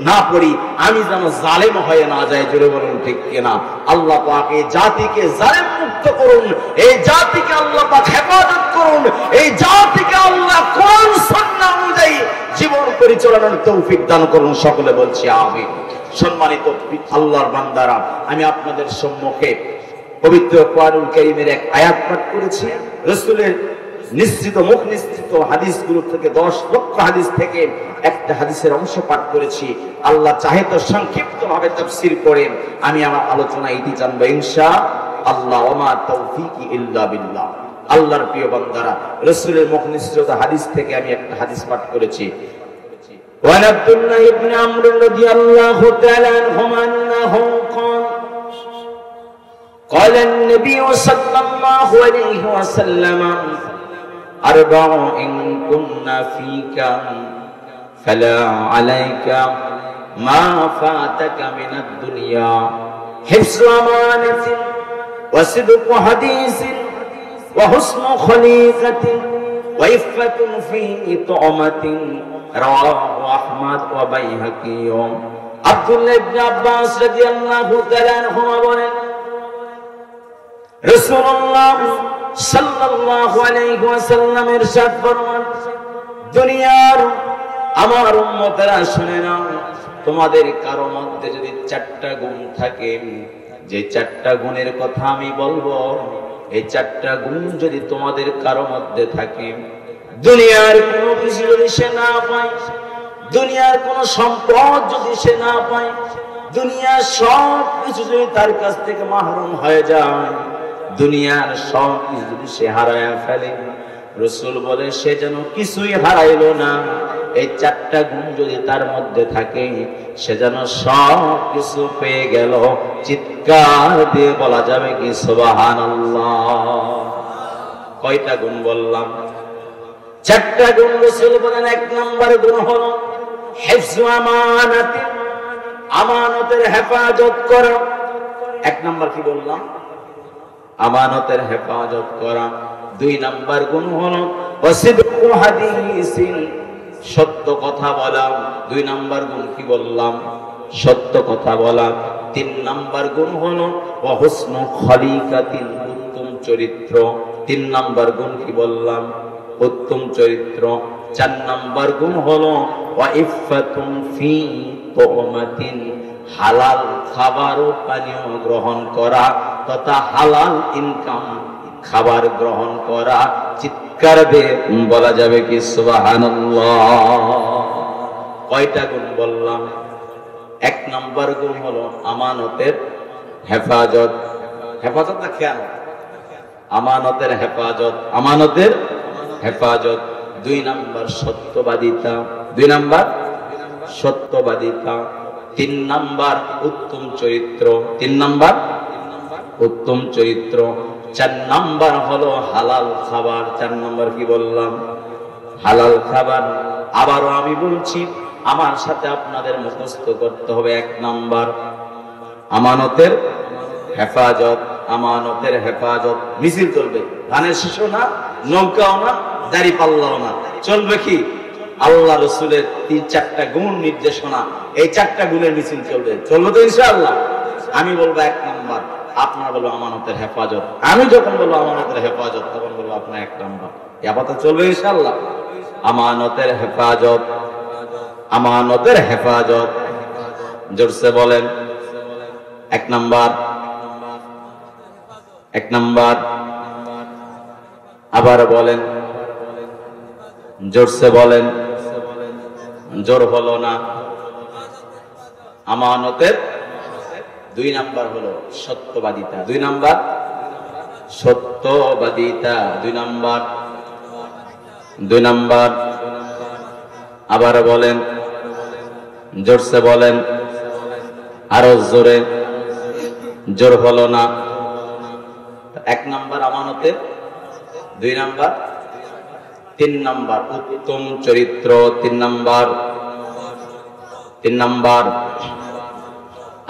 না পড়ি, আমি যেন জালেম হয়ে না যাই। জোরে বলুন ঠিক কিনা? আল্লাহ পাক এই জাতিকে জালেম মুক্ত করুন, এই জাতিকে আল্লাহ পাক হেফাজত করুন, এই জাতিকে আল্লাহ কোরআন সুন্নাহ অনুযায়ী জীবন পরিচালনার তৌফিক দান করুন। সকলে বলছি আমিন। সম্মানিত আল্লাহর বান্দারা, আমি আপনাদের সম্মুখে পবিত্র কোরআনুল কারীমের এক আয়াত পাঠ করেছি। রাসূলের নিশ্চিত মুখ নিশ্চিত হাদিসগুলো থেকে 10 লক্ষ হাদিস থেকে একটা হাদিসের অংশ পাঠ করেছি। আল্লাহ চাহে তো সংক্ষিপ্তভাবে তাফসীর করে আমি আমার আলোচনা ইতি জানবো ইনশাআল্লাহ। ওমা তাওফীকি ইল্লা বিল্লাহ। আল্লাহর প্রিয় বান্দারা, রাসূলের মুখ নিশ্চিত হাদিস থেকে আমি একটা হাদিস পাঠ করেছি। وعن عبد الله بن عمرو رضي الله تعالى عنهما أنه قال النبي صلى الله عليه وسلم أربع إن كنا فيك فلا عليك ما فاتك من الدنيا حفظ أمانة وصدق حديث وحسن خليقة وعفة في طعمة رواه أحمد وبيهقي। আব্দুল্লাহ ইবনে আব্বাস রাদিয়াল্লাহু তাআলা আনহুমা বলেন, রাসূলুল্লাহ সাল্লাল্লাহু আলাইহি ওয়াসাল্লাম ইরশাদ ফরমান, দুনিয়ার আমার উম্মতেরা শুনে নাও, তোমাদের কারো মধ্যে যদি 4টা গুণ থাকে, যে 4টা গুণের কথা আমি বলবো, এই 4টা গুণ যদি তোমাদের কারো মধ্যে থাকে, দুনিয়ার কোনো কিছু যদি সে না পায়, দুনিয়ার কোন সম্পদ যদি সে না পায়, দুনিয়ার সব কিছু যদি তার কাছ থেকে মাহরুম হয়ে যায়, দুনিয়ার সব কিছু যদি সে হারায় ফেলে, রাসূল বলে সে যেন কিছুই হারাইলো না। এই 4টা গুণ যদি তার মধ্যে থাকে, সে যেন সব কিছু পেয়ে গেল। চিৎকার দিয়ে বলা যাবে কি সুবহানাল্লাহ? কয়টা গুণ বললাম? 4টা গুণ। রাসূল বলেন 1 নম্বর গুণ হলো হিফজু আমানাত, আমানতের হেফাজত করা। 1 নম্বর কি বললাম? আমানতের হেফাজত করা। 2 নম্বর গুণ হলো ওয়াসিদকু হাদিসিন, সত্য কথা বলা। 2 নম্বর গুণ কি বললাম? সত্য কথা বলা। 3 নম্বর গুণ হলো ওয়া হুসনু খলিকাতিন, উত্তম চরিত্র। 3 নম্বর গুণ কি বললাম? উত্তম চরিত্র। 4 নম্বর গুণ হলো ওয়া ইফফাতুন ফি তুমাতিন, হালাল খাবার ও পানীয় গ্রহণ করা তথা হালাল ইনকাম খাবার গ্রহণ করা। চিৎকার দিয়ে বলা যাবে কি সুবহানাল্লাহ। কয়টা গুণ বললাম? এক নম্বর গুণ হলো আমানতের হেফাজত। হেফাজত না খেয়ানত? আমানতের হেফাজত, আমানতের হেফাজত। দুই নম্বর সত্যবাদিতা, দুই নম্বর সত্যবাদিতা। তিন নম্বর উত্তম চরিত্র, তিন নম্বর উত্তম চরিত্র। চার নম্বর হলো হালাল খাবার। চার নম্বর কি বললাম? হালাল খাবার। আবারও আমি বলছি, আমার সাথে আপনাদের মুখস্থ করতে হবে। এক নম্বর আমানতের হেফাজত, আমানতের হেফাজত। মিছিল চলবে, ধানের শীষও না, নৌকাও না, দাড়ি পাল্লাও না, চলবে কি আল্লাহ রসুলের 3-4টা গুণ নির্দেশনা, এই 4টা গুণের মিছিল চলবে। চলবে তো ইনশাআল্লাহ? আমি বলবো এক নম্বর, আপনার বলবো আমানতের হেফাজত। আমি যখন বলবো আমানতের হেফাজত, তখন বলবো আপনার এক নম্বর। আপাতত চলবে ইনশাআল্লাহ? আমানতের হেফাজত, আমানতের হেফাজত। জোরসে বলেন এক নম্বর, এক নম্বর। আবার বলেন, জোরসে বলেন, জোর হলো না। আমানতের দুই নাম্বার হলো সত্যবাদিতা, দুই নাম্বার সত্যবাদিতা, দুই নাম্বার, দুই নাম্বার। আবার বলেন, জোরসে বলেন, আরো জোরে, জোর হলো না। এক নাম্বার আমানতের, দুই নাম্বার, তিন নাম্বার উত্তম চরিত্র, তিন নাম্বার, তিন নাম্বার।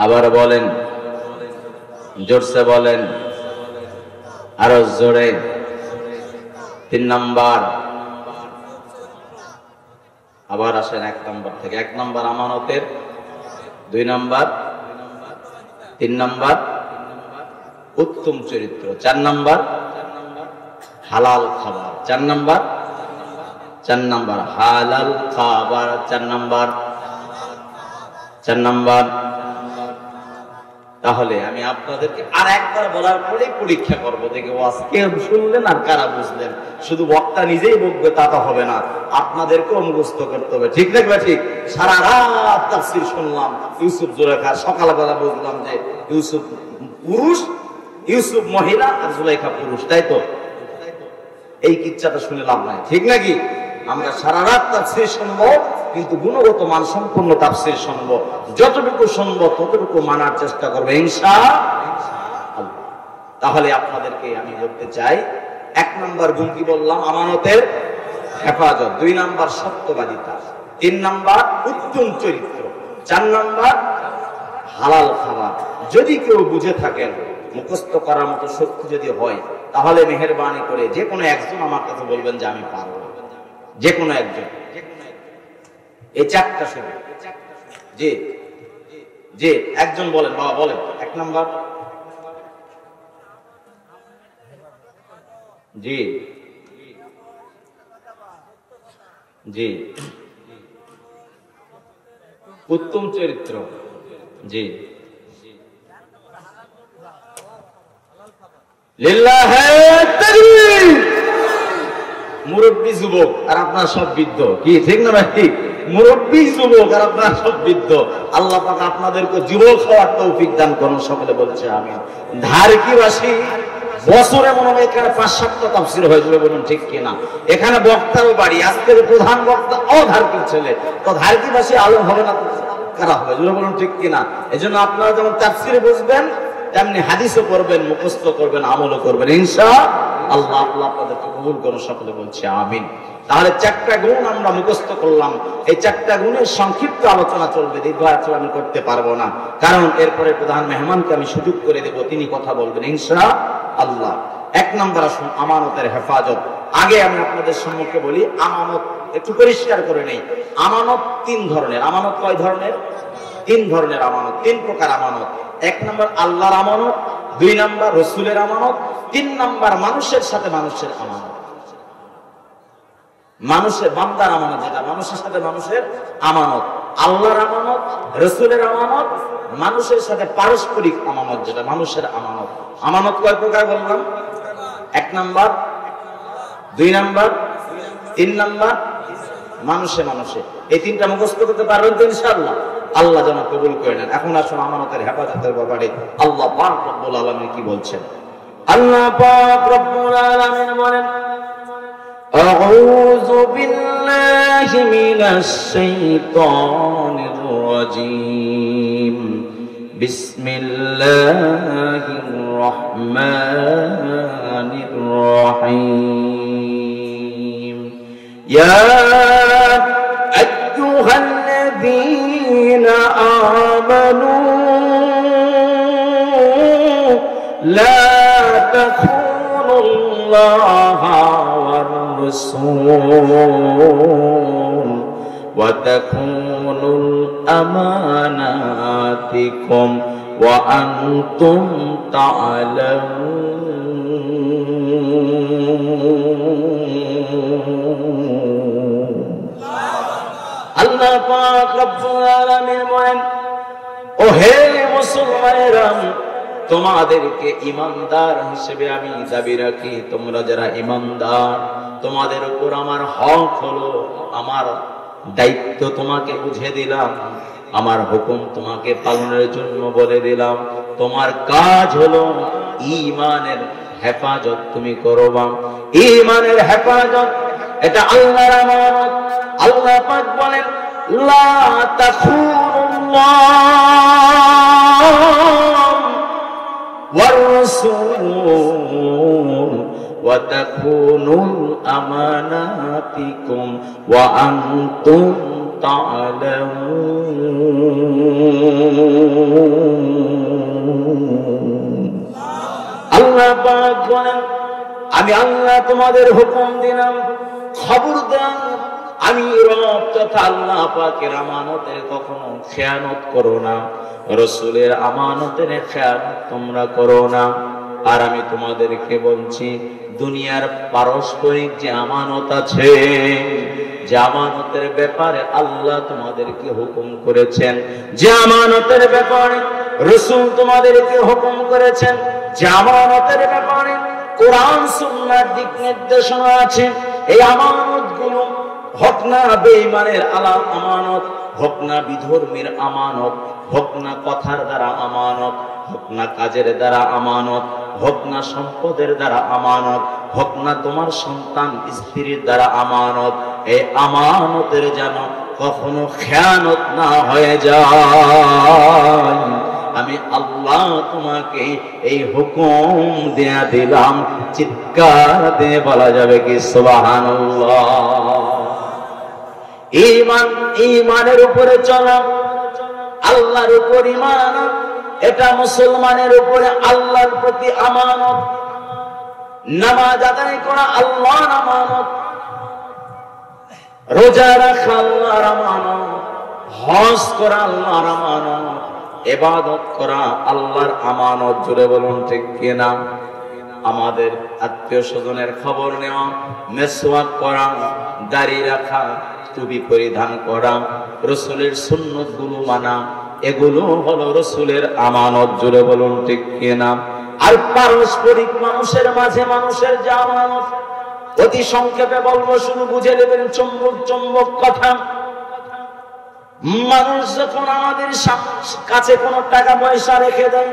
আবার বলেন, জোরসে বলেন, আরো জোরে, তিন নাম্বার। আবার আসেন এক নাম্বার থেকে। এক নাম্বার আমানতের, দুই নাম্বার, তিন নাম্বার উত্তম চরিত্র, চার নাম্বার হালাল খাবার, চার নাম্বার, চার নাম্বার হালাল খাবার, চার নাম্বার, চার নাম্বার। তাহলে আমি আপনাদেরকে আর একবার বলার পরেই পরীক্ষা করবো, দেখে ওয়াজ কে শুনলেন আর কারা বুঝলেন। শুধু বক্তা নিজেই বকবে তা তো হবে না, আপনাদেরকেও মুখস্থ করতে হবে। ঠিক দেখবে? ঠিক। সারা রাত তাফসীর শুনলাম ইউসুফ জুলেখা, সকালবেলা বুঝলাম যে ইউসুফ পুরুষ, ইউসুফ মহিলা আর জুলেখা পুরুষ, তাই তো? এই কিচ্ছাটা শুনে লাভ নাই, ঠিক নাকি? আমরা সারা রাত তাফসীর শুনবো, কিন্তু গুণগত মান সম্পূর্ণ তাফসীর শুনবো। যতটুকু শুনবো ততটুকু মানার চেষ্টা করবো ইনশাআল্লাহ। তাহলে আপনাদেরকে আমি বলতে চাই, এক নম্বর গুণ কি বললাম? আমানতের হেফাজত, দুই নাম্বার সত্যবাদিতা, তিন নাম্বার উত্তম চরিত্র, চার নাম্বার হালাল খাবার। যদি কেউ বুঝে থাকেন, মুখস্থ করার মতো শক্তি যদি হয়, তাহলে মেহেরবানি করে যে কোনো একজন আমার কাছে বলবেন যে আমি পারবো। যে কোনো একজন, এই চারটা শুনে। জি জি, একজন বলেন, বাবা বলেন। এক নাম্বার, জি জি উত্তম চরিত্র, জি লিল্লাহে তাকবীর। মুরব্বী যুবক আর আপনার সব বৃদ্ধ, কি ঠিক না ভাই? ঠিক। মুরব্বী যুবক আর আপনার সব বৃদ্ধ। আল্লাহ পাক আপনাদেরকে যুবক হওয়ার তৌফিক দান করুন, সকলে বলছে আমিন। ধারকিবাসী বছরে মনে হয় এখানে 5-7টা তাফসীর হয়ে যাবে, বলুন ঠিক কিনা? এখানে বক্তারও বাড়ি, আজকের প্রধান বক্তা ধারকির ছেলে, তো ধারকিবাসী আলেম হবে না কারা হবে, বলুন ঠিক কিনা? এজন্য আপনারা যেমন তাফসীর বুঝবেন, তেমনি হাদিসও পড়বেন, মুখস্থ করবেন, আমলও করবেন ইনশাআল্লাহ। আল্লাহ আপনাদেরকে কবুল করুন, সকলে বলছে আমিন। তাহলে চারটা গুণ আমরা মুখস্থ করলাম। এই চারটা গুণের সংক্ষিপ্ত আলোচনা চলবে, দীর্ঘ আলোচনা আমি করতে পারবো না, কারণ এরপরে প্রধান মেহমানকে আমি সুযোগ করে দেব, তিনি কথা বলবেন ইনশাআল্লাহ। এক নম্বর আসুন আমানতের হেফাজত। আগে আমি আপনাদের সম্মুখে বলি, আমানত একটু পরিষ্কার করে নেই। আমানত তিন ধরনের। আমানত কয় ধরনের? তিন ধরনের আমানত, তিন প্রকার আমানত। এক নম্বর আল্লাহর আমানত, দুই নম্বর রসুলের আমানত, তিন নম্বর মানুষের সাথে মানুষের আমানত। মানুষের বান্দার আমানত, যেটা মানুষের সাথে মানুষের আমানত। আল্লাহর আমানত, রাসূলের আমানত, মানুষের সাথে পারস্পরিক আমানত, যেটা মানুষের আমানত। আমানত কয় প্রকার বললাম? 1 নাম্বার, 2 নাম্বার, 3 নাম্বার, মানুষে মানুষে। এই 3টা মুখস্থ করতে পারবেন তো ইনশাআল্লাহ? আল্লাহ যেন কবুল করে নেন। এখন আসুন আমানতের হেফাজতের ব্যাপারে আল্লাহ পাক রব্বুল আলামিন কি বলছেন। আল্লাহ পাক রব্বুল আলামিন বলেন, আউযু বিল্লাহি মিনাশ শাইতানির রাজীম, বিসমিল্লাহির রহমানির রহিম। ইয়া আইয়ুহাল্লাযীনা আমানু লা তাখুনুল্লাহা ওয়ার রাসূল ওয়া তাখুনুল আমানাতিকুম ওয়া আনতুম তা'লামুন। আল্লাহ পাক রব্বুল আলামিন বলেন, ও হে মুসলমানেরা, তোমাদেরকে ঈমানদার হিসেবে আমি দাবি রাখি। তোমরা যারা ঈমানদার, তোমাদের উপর আমার হক হলো, আমার দায়িত্ব তোমাকে বুঝে দিলাম, আমার হুকুম তোমাকে পালনের জন্য বলে দিলাম। তোমার কাজ হলো ঈমানের হেফাজত তুমি করবা। ঈমানের হেফাজত এটা আল্লাহর আমানত। আল্লাহ পাক বলেন, লা তাখুনুল্লাহ ওয়ার রাসূল ওয়া তাখুনুল আমানাতিকুম ওয়া আনতুম তা'লামুন। আল্লাহ পাক বলেন, আমি আল্লাহ তোমাদের হুকুম দিলাম, খবরদার আমি রব তথা আল্লাহ পাকের আমানতের কখনো খেয়ানত করো না, রাসূলের আমানতের খেয়ানত তোমরা করো না। আর আমি তোমাদেরকে বলছি, দুনিয়ার পারস্পরিক যে আমানত আছে, যে আমানতের ব্যাপারে আল্লাহ তোমাদেরকে হুকুম করেছেন, যে আমানতের ব্যাপারে রাসূল তোমাদেরকে হুকুম করেছেন, যে আমানতের ব্যাপারে কোরআন সুন্নাহর দিক নির্দেশনা আছে, এই আমানতগুলো হোক না বেঈমানের আমানত, হোক না বিধর্মীর আমানত, হোক না কথার দ্বারা আমানত, হোক না কাজের দ্বারা আমানত, হোক না সম্পদের দ্বারা আমানত, হোক না তোমার সন্তান স্ত্রীর দ্বারা আমানত, এই আমানতের যেন কখনো খেয়ানত না হয়ে যায়। আমি আল্লাহ তোমাকে এই হুকুম দেয়া দিলাম। চিৎকার দিয়ে বলা যাবে কি সুবহানাল্লাহ। ঈমান, ঈমানের উপরে চলা, আল্লাহর উপর ঈমান, এটা মুসলমানের উপরে আল্লাহর প্রতি আমানত। নামাজ আদায় করা আল্লাহর আমানত, রোজা রাখা আল্লাহর আমানত, হজ করা আল্লাহর আমানত, ইবাদত করা আল্লাহর আমানত। জোরে বলুন ঠিক কিনা? আমাদের আত্মীয় স্বজনের খবর নেওয়া, মেসওয়াক করা, দাড়ি রাখা, টুপি পরিধান করা, রাসূলের সুন্নাত গুলো মানা, এগুলো হলো রাসূলের আমানত। জোরে বলুন ঠিক কিনা? আর পারস্পরিক মানুষের মাঝে মানুষের যে আমানত, অতি সংক্ষেপে বলবো, শুধু বুঝে নেবেন চুম্বক চুম্বক কথা। মানুষ যখন আমাদের কাছে কোনো টাকা পয়সা রেখে দেয়,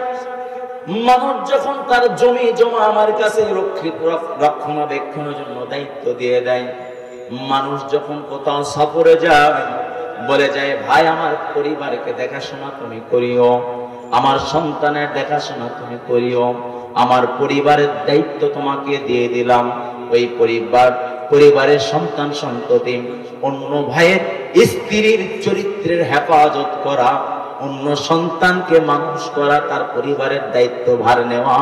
মানুষ যখন তার জমি জমা আমার কাছে রক্ষণাবেক্ষণের জন্য দায়িত্ব দিয়ে দেয়, মানুষ যখন কোথাও সফরে যায়, বলে যায়, ভাই আমার পরিবারকে দেখাশোনা তুমি করিও, আমার সন্তানের দেখাশোনা তুমি করিও, আমার পরিবারের দায়িত্ব তোমাকে দিয়ে দিলাম। ওই পরিবারের সন্তান সন্ততি, অন্য ভাইয়ের স্ত্রীর চরিত্রের হেফাজত করা, অন্য সন্তানকে মানুষ করা, তার পরিবারের দায়িত্ব ভার নেওয়া,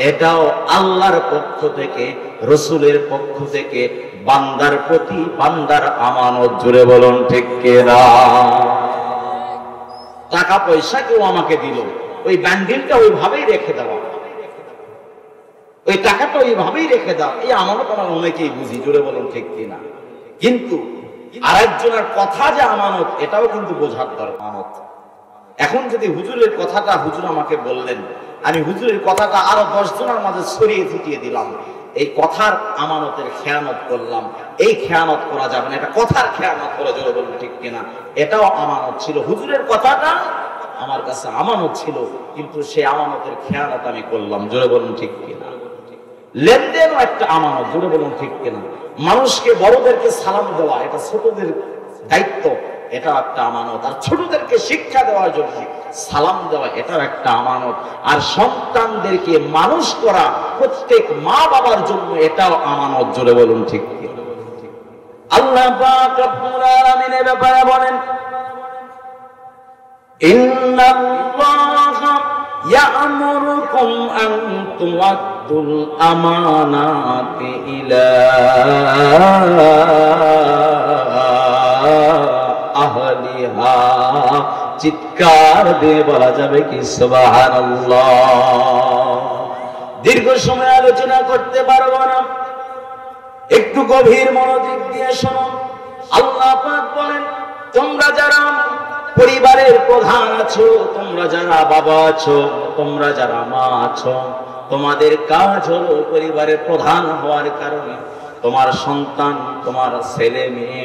এটাও আল্লাহর পক্ষ থেকে, রাসূলের পক্ষ থেকে বান্দার প্রতি বান্দার আমানত। জুড়ে বলুন ঠিক কিনা? টাকা পয়সা কেউ আমাকে দিল, ওই ব্যান্ডেলটা ওইভাবেই রেখে দেওয়া, ওই টাকাটা ওইভাবেই রেখে দাও, এই আমানত আমরা অনেকেই বুঝি। জুড়ে বলুন ঠিক কিনা? কিন্তু আরেকজনের কথা যে আমানত, এটাও কিন্তু বোঝার দরকার। আমানত এখন যদি হুজুরের কথাটা হুজুর আমাকে বললেন, আমি হুজুরের কথাটা আরো 10 জনের মাঝে ছড়িয়ে ছিটিয়ে দিলাম, এই কথার আমানতের খেয়ানত করলাম। এই খেয়ানত করা যাবে না, এটা কথার খেয়ানত করে, জোরে বলুন ঠিক কিনা? এটাও আমানত ছিল। হুজুরের কথাটা আমার কাছে আমানত ছিল, কিন্তু সেই আমানতের খেয়ানত আমি করলাম, জোরে বলুন ঠিক কিনা? লেনদেনও একটা আমানত, জোরে বলুন ঠিক কিনা? মানুষকে, বড়দেরকে সালাম দেওয়া, এটা ছোটদের দায়িত্ব, এটা একটা আমানত। আর ছোটদেরকে শিক্ষা দেওয়ার জন্য সালাম দেওয়া, এটাও একটা আমানত। আর সন্তানদেরকে মানুষ করা প্রত্যেক মা বাবার জন্য এটাও আমানত, জোরে বলুন ঠিক কিনা? আল্লাহ পাক রব্বুল আলামিনের ব্যাপারে বলেন, ইন্নাল্লাহা ইয়া'মুরুকুম আন তুআদ্দুল আমানাতি ইলা আহলিহা। চিৎকার দিয়ে বলা যাবে কি সুবহানাল্লাহ? দীর্ঘ সময় আলোচনা করতে পারবো না, একটু গভীর মনোযোগ দিয়ে শোনো। আল্লাহ পাক বলেন, তোমরা যারা পরিবারের প্রধান আছো, তোমরা যারা বাবা আছো, তোমরা যারা মা আছো, তোমাদের কাজ হলো পরিবারের প্রধান হওয়ার কারণে তোমার সন্তান, তোমার ছেলে মেয়ে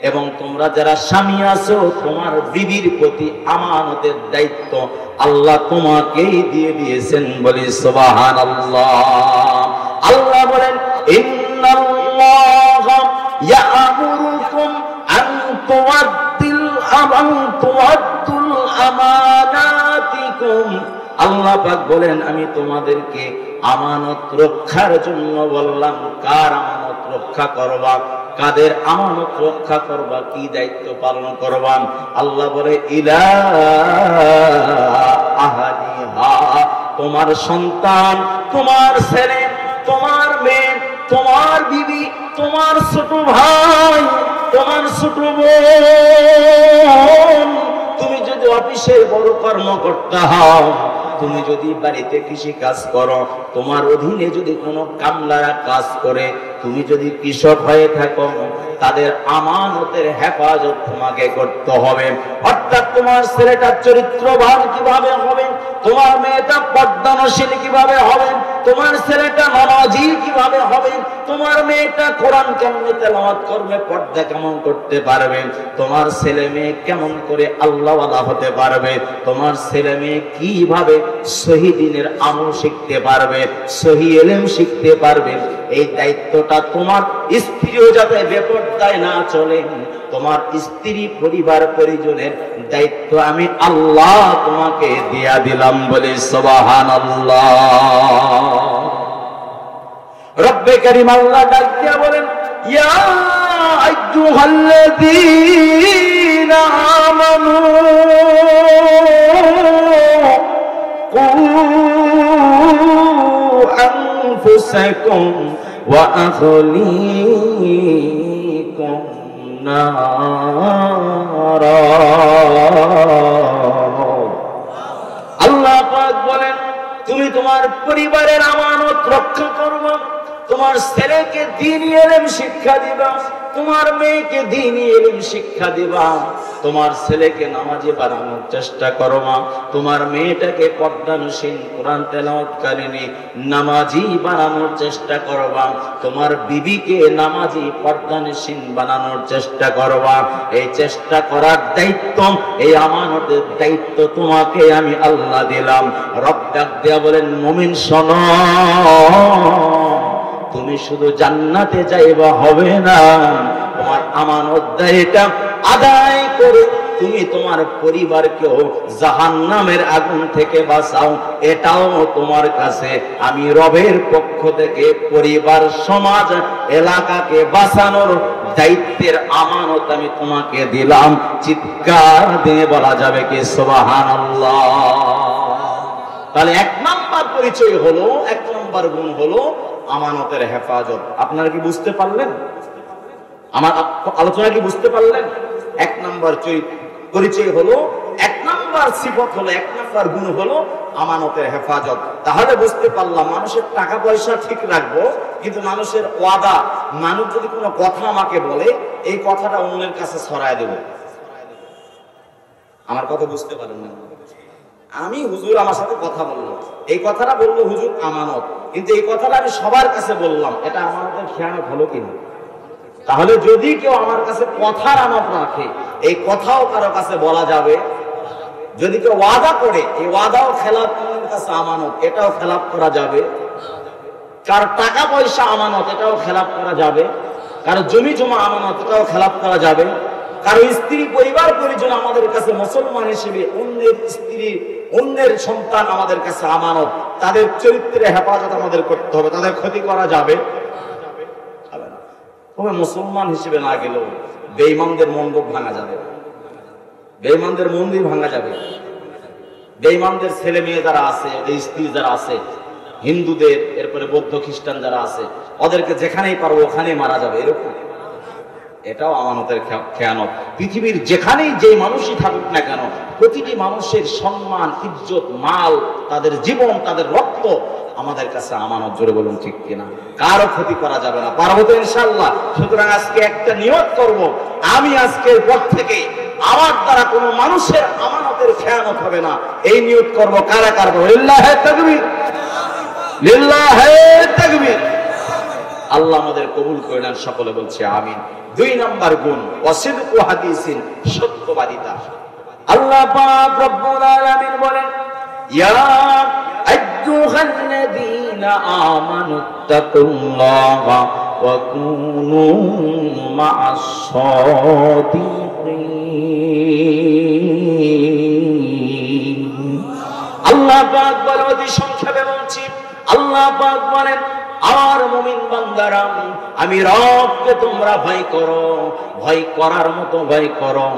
এবং তোমরা যারা স্বামী আছো, তোমার বিবির প্রতি আমানতের দায়িত্ব আল্লাহ তোমাকেই দিয়ে দিয়েছেন। বলি সুবহানাল্লাহ। আল্লাহ বলেন, ইন্নাল্লাহা ইয়া'মুরুকুম আন তুআদ্দুল আমানাতিকুম। আল্লাহ পাক বলেন, আমি তোমাদেরকে আমানত রক্ষার জন্য বললাম। কার আমানত রক্ষা করবা? কাদের আমানত রক্ষা করবা? কি দায়িত্ব পালন করবা? আল্লাহ বলে, ইলা আহলিহা। তোমার সন্তান, তোমার ছেলে, তোমার মেয়ে, তোমার বিবি, তোমার ছোট ভাই, তোমার ছোট বোন, তুমি যদি অফিসের বড় কর্মকর্তা হও, তুমি যদি বাড়িতে কৃষি কাজ করো, তোমার অধীনে যদি কোনো কামলারা কাজ করে, তুমি যদি কৃষক হয়ে থাকো, তাদের আমানতের হেফাজত তোমাকে করতে হবে। অর্থাৎ তোমার ছেলেটা চরিত্রবান কিভাবে হবে, তোমার মেয়েটা পর্দানশীল কিভাবে হবে, তোমার ছেলেটা নামাজি কিভাবে হবে, তোমার মেয়েটা কোরআন কেমন তেলাওয়াত করবে, পর্দা কেমন করতে পারবে, তোমার ছেলে মেয়ে কেমন করে আল্লাহওয়ালা হতে পারবে, তোমার ছেলে মেয়ে কিভাবে সহি দ্বীনের আমল শিখতে পারবে, সহি ইলম শিখতে পারবে, এই দায়িত্বটা তোমার স্ত্রীও যাতে বেপরদায় না চলে, তোমার স্ত্রী পরিবার পরিজনের দায়িত্ব আমি আল্লাহ তোমাকে দিয়া দিলাম। বলে সুবহানাল্লাহ। রব্বে কারীম আল্লাহ ডাক দিয়া বলেন, ইয়া আইয়ুহাল্লাযীনা আমানু কু আনফুসাকুম ওয়া আহলিকুম নারা। আল্লাহ পাক বলেন, তুমি তোমার পরিবারের আমানত রক্ষা করবে, তোমার ছেলেকে দ্বীনি ইলম শিক্ষা দিবা, তোমার মেয়েকে দ্বীনি ইলম শিক্ষা দিবা, তোমার ছেলেকে নামাজি বানানোর চেষ্টা করবা, তোমার মেয়েটাকে পর্দানশীল কোরআন তেলাওয়াতকারিনী নামাজি বানানোর চেষ্টা করবা, তোমার বিবিকে নামাজি পর্দানশীল বানানোর চেষ্টা করবা। এই চেষ্টা করার দায়িত্ব, এই আমানতের দায়িত্ব তোমাকে আমি আল্লাহ দিলাম। রব ডাক দিয়া বলেন, মুমিন শোনো, তুমি শুধু জান্নাতে যাইবা হবে না, তোমার আমানত দায়িত্ব আদায় করে তুমি তোমার পরিবারকেও জাহান্নামের আগুন থেকে বাঁচাও। এটাও তোমার কাছে আমি রবের পক্ষ থেকে পরিবার, সমাজ, এলাকাকে বাঁচানোর দায়িত্বের আমানত আমি তোমাকে দিলাম। চিৎকার দিয়ে বলা যাবে কি সুবহানাল্লাহ? তাহলে 1 নাম্বার পরিচয় হলো, 1 নাম্বার গুণ হলো আমানতের হেফাজত। আপনারা কি বুঝতে পারলেন? আমার আলোচনা কি বুঝতে পারলেন? 1 নাম্বার পরিচয় হলো, 1 নাম্বার সিফত হলো, 1 নাম্বার গুণ হলো আমানতের হেফাজত। তাহলে বুঝতে পারলাম, মানুষের টাকা পয়সা ঠিক রাখবো, কিন্তু মানুষের ওয়াদা, মানুষ যদি কোনো কথা আমাকে বলে এই কথাটা অন্যের কাছে ছড়ায় দেব। আমার কথা বুঝতে পারেন না? আমি হুজুর আমার সাথে কথা বললো, এই কথাটা বললো হুজুর আমানত, কিন্তু এই কথাটা আমি সবার কাছে বললাম, এটা আমানতের খেয়ানত হলো কিনা? তাহলে যদি কেউ আমার কাছে কথার আমানত রাখে, এই কথাও কারো কাছে বলা যাবে। যদি কেউ ওয়াদা করে, এই ওয়াদাও খেলাফ করার কাছে আমানত, এটাও খেলাফ করা যাবে। কার টাকা পয়সা আমানত, এটাও খেলাফ করা যাবে। কারো জমি জমা আমানত, এটাও খেলাফ করা যাবে। কারো স্ত্রী পরিবার পরিজন আমাদের কাছে মুসলমান হিসেবে, অন্যের স্ত্রী অন্যের সন্তান আমাদের কাছে আমানত, তাদের চরিত্রে হেফাজত আমাদের করতে হবে, তাদের ক্ষতি করা যাবে না। তবে মুসলমান হিসেবে না গেলেও বেঈমানদের মণ্ডপ ভাঙা যাবে, বেঈমানদের মন্দির ভাঙা যাবে, বেঈমানদের ছেলে মেয়ে যারা আছে, ওদের স্ত্রী যারা আছে, হিন্দুদের, এরপরে বৌদ্ধ খ্রিস্টান যারা আছে, ওদেরকে যেখানেই পারবো ওখানেই মারা যাবে, এরকম। এটাও আমানতের খেয়ানত। পৃথিবীর যেখানেই যেই মানুষই থাকুক না কেন, প্রতিটি মানুষের সম্মান, ইজ্জত, মাল, তাদের জীবন, তাদের রক্ত আমাদের কাছে আমানত। জোরে বলুন ঠিক কিনা? কারো ক্ষতি করা যাবে না, পারবো তো ইনশাআল্লাহ। সুতরাং আজকে একটা নিয়ত করব, আমি আজকের পর থেকে আমার দ্বারা কোনো মানুষের আমানতের খেয়ানত হবে না, এই নিয়ত করব। কারা কারা? লিল্লাহে তাকবীর, লিল্লাহে তাকবীর। আল্লাহ আমাদের কবুল করে নেন, সকলে বলছে আমিন। 2 নাম্বার গুণ ওয়াসিদকু হাদিসিন, সত্যবাদিতা। আল্লাহ পাক রব্বুল আলামিন বলেন, ইয়া আইয়ুহাল্লাযীনা আমানুত্তাকুল্লাহা ওয়া কুনু মা'আস সাদিকিন। আল্লাহ পাক বলেন, অতি সংক্ষেপে বলছি, আল্লাহ পাক বলেন, আর মুমিন বান্দারা, আমি রবকে তোমরা ভয় করো, ভয় করার মতো ভয় করো।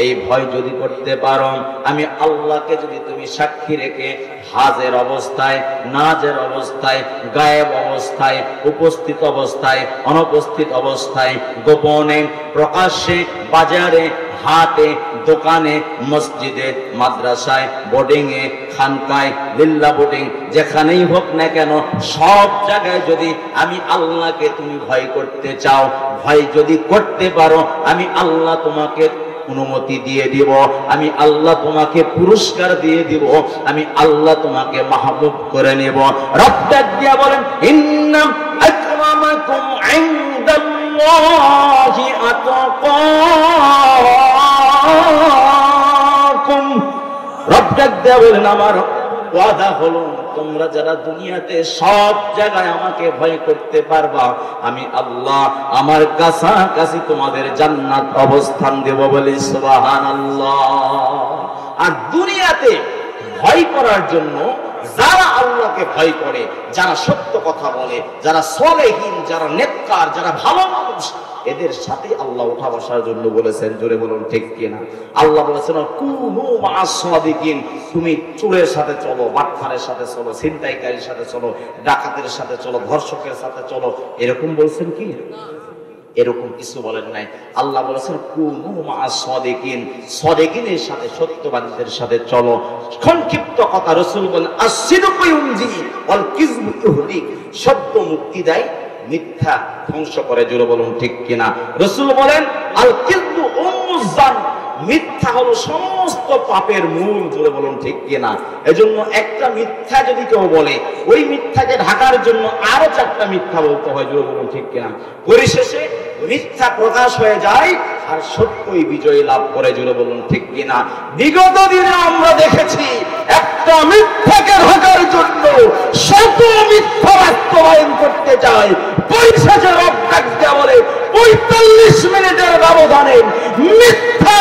এই ভয় যদি করতে পারো, আমি আল্লাহকে যদি তুমি সাক্ষী রেখে হাজের অবস্থায়, নাজের অবস্থায়, গায়েব অবস্থায়, উপস্থিত অবস্থায়, অনুপস্থিত অবস্থায়, গোপনে, প্রকাশ্যে, বাজারে, হাটে, দোকানে, মসজিদে, মাদ্রাসায়, বোর্ডিং এ, খানকায়, লিল্লা বোর্ডিং, যেখানেই হোক না কেন, সব জায়গায় যদি আমি আল্লাহকে তুমি ভয় করতে চাও, ভয় যদি করতে পারো, আমি আল্লাহ তোমাকে অনুমতি দিয়ে দিব, আমি আল্লাহ তোমাকে পুরস্কার দিয়ে দিব, আমি আল্লাহ তোমাকে মাহবুব করে নেব। রব ডাক দিয়া বলেন, ইন্না আকরামাকুম ইনদাল্লাহি আতকাকুম। রব ডাক দিয়া বলেন, আমার ওয়াদা হলো, তোমরা যারা দুনিয়াতে সব জায়গায় আমাকে ভয় করতে পারবা, আমি আল্লাহ আমার কাছাকাছি তোমাদের জান্নাত অবস্থান দেব, বলি সুবহানাল্লাহ। আর দুনিয়াতে ভয় করার জন্য যারা আল্লাহকে ভয় করে, যারা সত্য কথা বলে, যারা সলেহীন, যারা নেককার, যারা ভালো মানুষ, এদের সাথে আল্লাহ উঠা বসার জন্য বলেছেন। জোরে বলুন ঠিক কিনা? আল্লাহ বলেছেন, কুনু মা'আস সাদিকিন, তুমি চোরের সাথে চলো, বাটখারের সাথে চলো, ছিনতাইকারীর সাথে চলো, ডাকাতের সাথে চলো, ধর্ষকের সাথে চলো, এরকম বলছেন কি? এরকম কিছু বলেন নাই। আল্লাহ বলেছেন, কুনু মা'আস সাদিকিন, সাদিকিনের সাথে, সত্যবাদীদের সাথে চলো। সংক্ষিপ্ত কথা, রাসূল বলেন, আস-সিদকু ইউনজি ওয়াল কিযবু ইহলিক, সত্য মুক্তি দেয়, মিথ্যা ধ্বংস করে। জোরে বলুন ঠিক কিনা? রাসূল বলেন, আল কিযবু উম্মুজ জান, মিথ্যা হলো সমস্ত পাপের মূল। জোরে বলুন ঠিক কিনা? এজন্য একটা মিথ্যা যদি কেউ বলে, ওই মিথ্যাকে ঢাকার জন্য আরো 4টা মিথ্যা বলতে হয়। জোরে বলুন ঠিক কিনা? পরিশেষে মিথ্যা প্রকাশ হয়ে যায় আর সত্যই বিজয় লাভ করে। জোরে বলুন ঠিক কিনা? বিগত দিনে আমরা দেখেছি, একটা মিথ্যাকে ঢাকার জন্য শত মিথ্যা বাস্তবায়ন করতে চায়, পরিশেষে রব ডাক দেয়া বলে, 45 মিনিটের ব্যবধানে মিথ্যা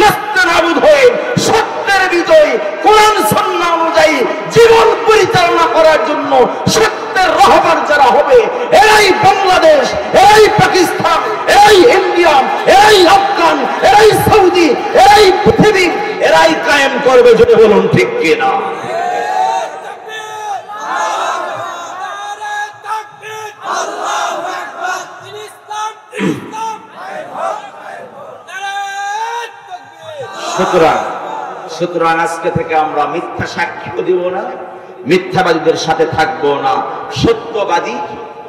নাস্তানাবুদ হয়ে সত্যের বিজয়, কোরআন সুন্নাহ অনুযায়ী জীবন পরিচালনা করার জন্য সত্যের রাহবার যারা হবে, এরাই বাংলাদেশ, এরাই পাকিস্তান, এরাই ইন্ডিয়া, এরাই আফগান, এরাই সৌদি, এরাই পৃথিবী, এরাই কায়েম করবে। যদি বলুন ঠিক কিনা? সুতরাং আজকে থেকে আমরা মিথ্যা সাক্ষ্য দিব না, মিথ্যাবাদীদের সাথে থাকবো না, সত্যবাদী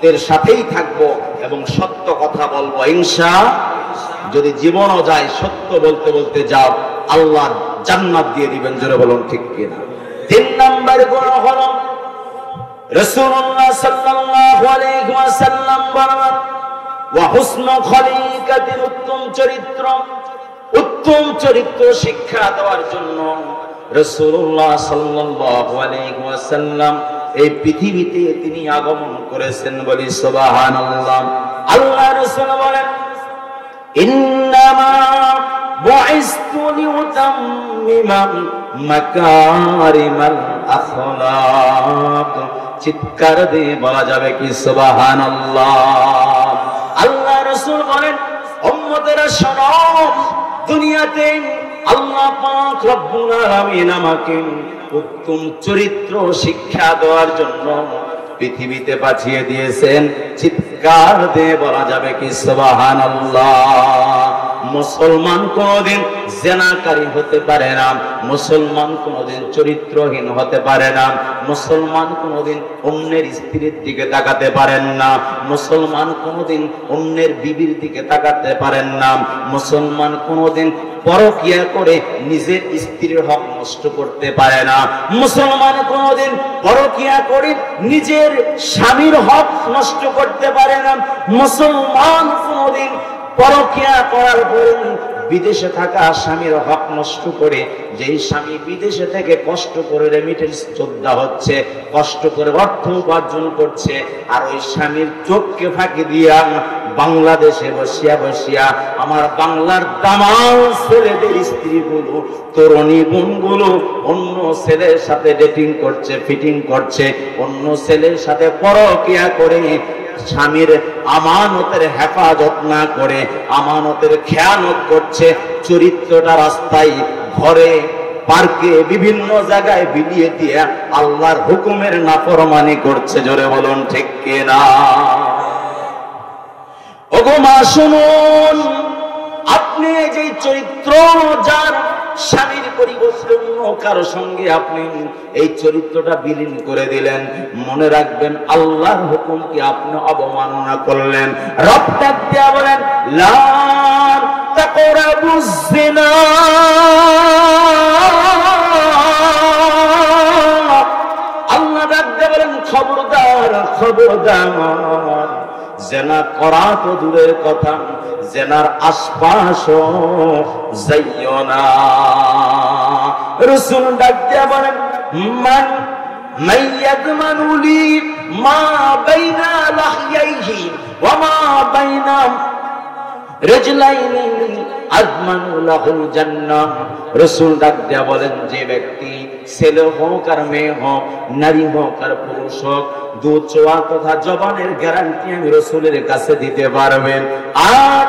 সত্যের সাথেই থাকবো এবং সত্য কথা বলবো ইনশাআল্লাহ। যদি জীবনও যায় সত্য বলতে বলতে যাও, আল্লাহ জান্নাত দিয়ে দিবেন। জোরে বলুন ঠিক কিনা? 3 নম্বর গুণ হলো রাসূলুল্লাহ সাল্লাল্লাহু আলাইহি ওয়াসাল্লাম বলেন ওয়া হুসনু খলিকাতির উত্তম চরিত্র। উত্তম চরিত্র শিক্ষা দেওয়ার জন্য রাসূলুল্লাহ সাল্লাল্লাহু আলাইহি ওয়াসাল্লাম এই পৃথিবীতে তিনি আগমন করেছেন। বলি সুবহানাল্লাহ। আল্লাহ রাসূল বলেন ইন্নামা বুইসতু লিউতাম্মিমা মাকারিমাল আখলাক। চিৎকার দিয়ে বলা যাবে কি সুবহানাল্লাহ? আল্লাহ রাসূল বলেন উম্মতেরা শোনো, দুনিয়াতে আল্লাহ পাক রব্বুল আলামিন আমাকে উত্তম চরিত্র শিক্ষা দেওয়ার জন্য পৃথিবীতে পাঠিয়ে দিয়েছেন। চিৎকার দিয়ে বলা যাবে কি সুবহানাল্লাহ? মুসলমান কোনদিন জেনাকারী হতে পারে না, মুসলমান কোনদিন চরিত্রহীন হতে পারে না, মুসলমান কোনদিন অন্যের স্ত্রীর দিকে তাকাতে পারেন না, মুসলমান কোনদিন অন্যের বিবির দিকে তাকাতে পারেন না, মুসলমান কোনদিন পরকিয়া করে নিজের স্ত্রীর হক নষ্ট করতে পারে না, মুসলমান কোনদিন পরকিয়া করে নিজের স্বামীর হক নষ্ট করতে পারে না, মুসলমান কোনদিন পরকিয়া করার পর বিদেশে থাকা স্বামীর হক নষ্ট করে, যেই স্বামী বিদেশে থেকে কষ্ট করে রেমিটেন্স যোদ্ধা হচ্ছে, কষ্ট করে অর্থ উপার্জন করছে, আর ওই স্বামীর চোখকে ফাঁকি দিয়া বাংলাদেশে বসিয়া বসিয়া আমার বাংলার দামাল ছেলেদের স্ত্রীগুলো, তরুণী বোনগুলো অন্য ছেলের সাথে ডেটিং করছে, ফিটিং করছে, অন্য ছেলের সাথে পরকিয়া করে স্বামীর আমানতের হেফাজত না করে আমানতের খেয়ানত করছে। চরিত্রটা রাস্তায়, ঘরে, পার্কে, বিভিন্ন জায়গায় বিলিয়ে দিয়ে আল্লাহর হুকুমের নাফরমানি করছে। জোরে বলুন ঠিক কিনা? ওগো মা শুনুন, আপনি যে চরিত্র যার স্বামীর পরিবর্তন কারো সঙ্গে আপনি এই চরিত্রটা বিলীন করে দিলেন, মনে রাখবেন আল্লাহর হুকুমকে আপনি অবমাননা করলেন। রব ডাক দিয়া বলেন লা তাকরাবুজ জিনা। আল্লাহ ডাক দিয়া বলেন খবরদার, খবরদার, জেনা করা তো দূরের কথা, জেনার আশপাশও যাইও না। রাসূল ডাক দিয়া বলেন মান মাইয়াদমানু লি মা বাইনা লাহইহি ওয়া মা বাইনা রিজলাইনি আযমানু লাহুল জান্নাহ। রাসূল ডাক দিয়া বলেন যে ব্যক্তি ছেলে হোক আর মেয়ে হোক, নারী হোক আর পুরুষ হোক, দু চোয়া তথা জবানের গ্যারান্টি আমি রাসূলের কাছে দিতে পারবেন, আর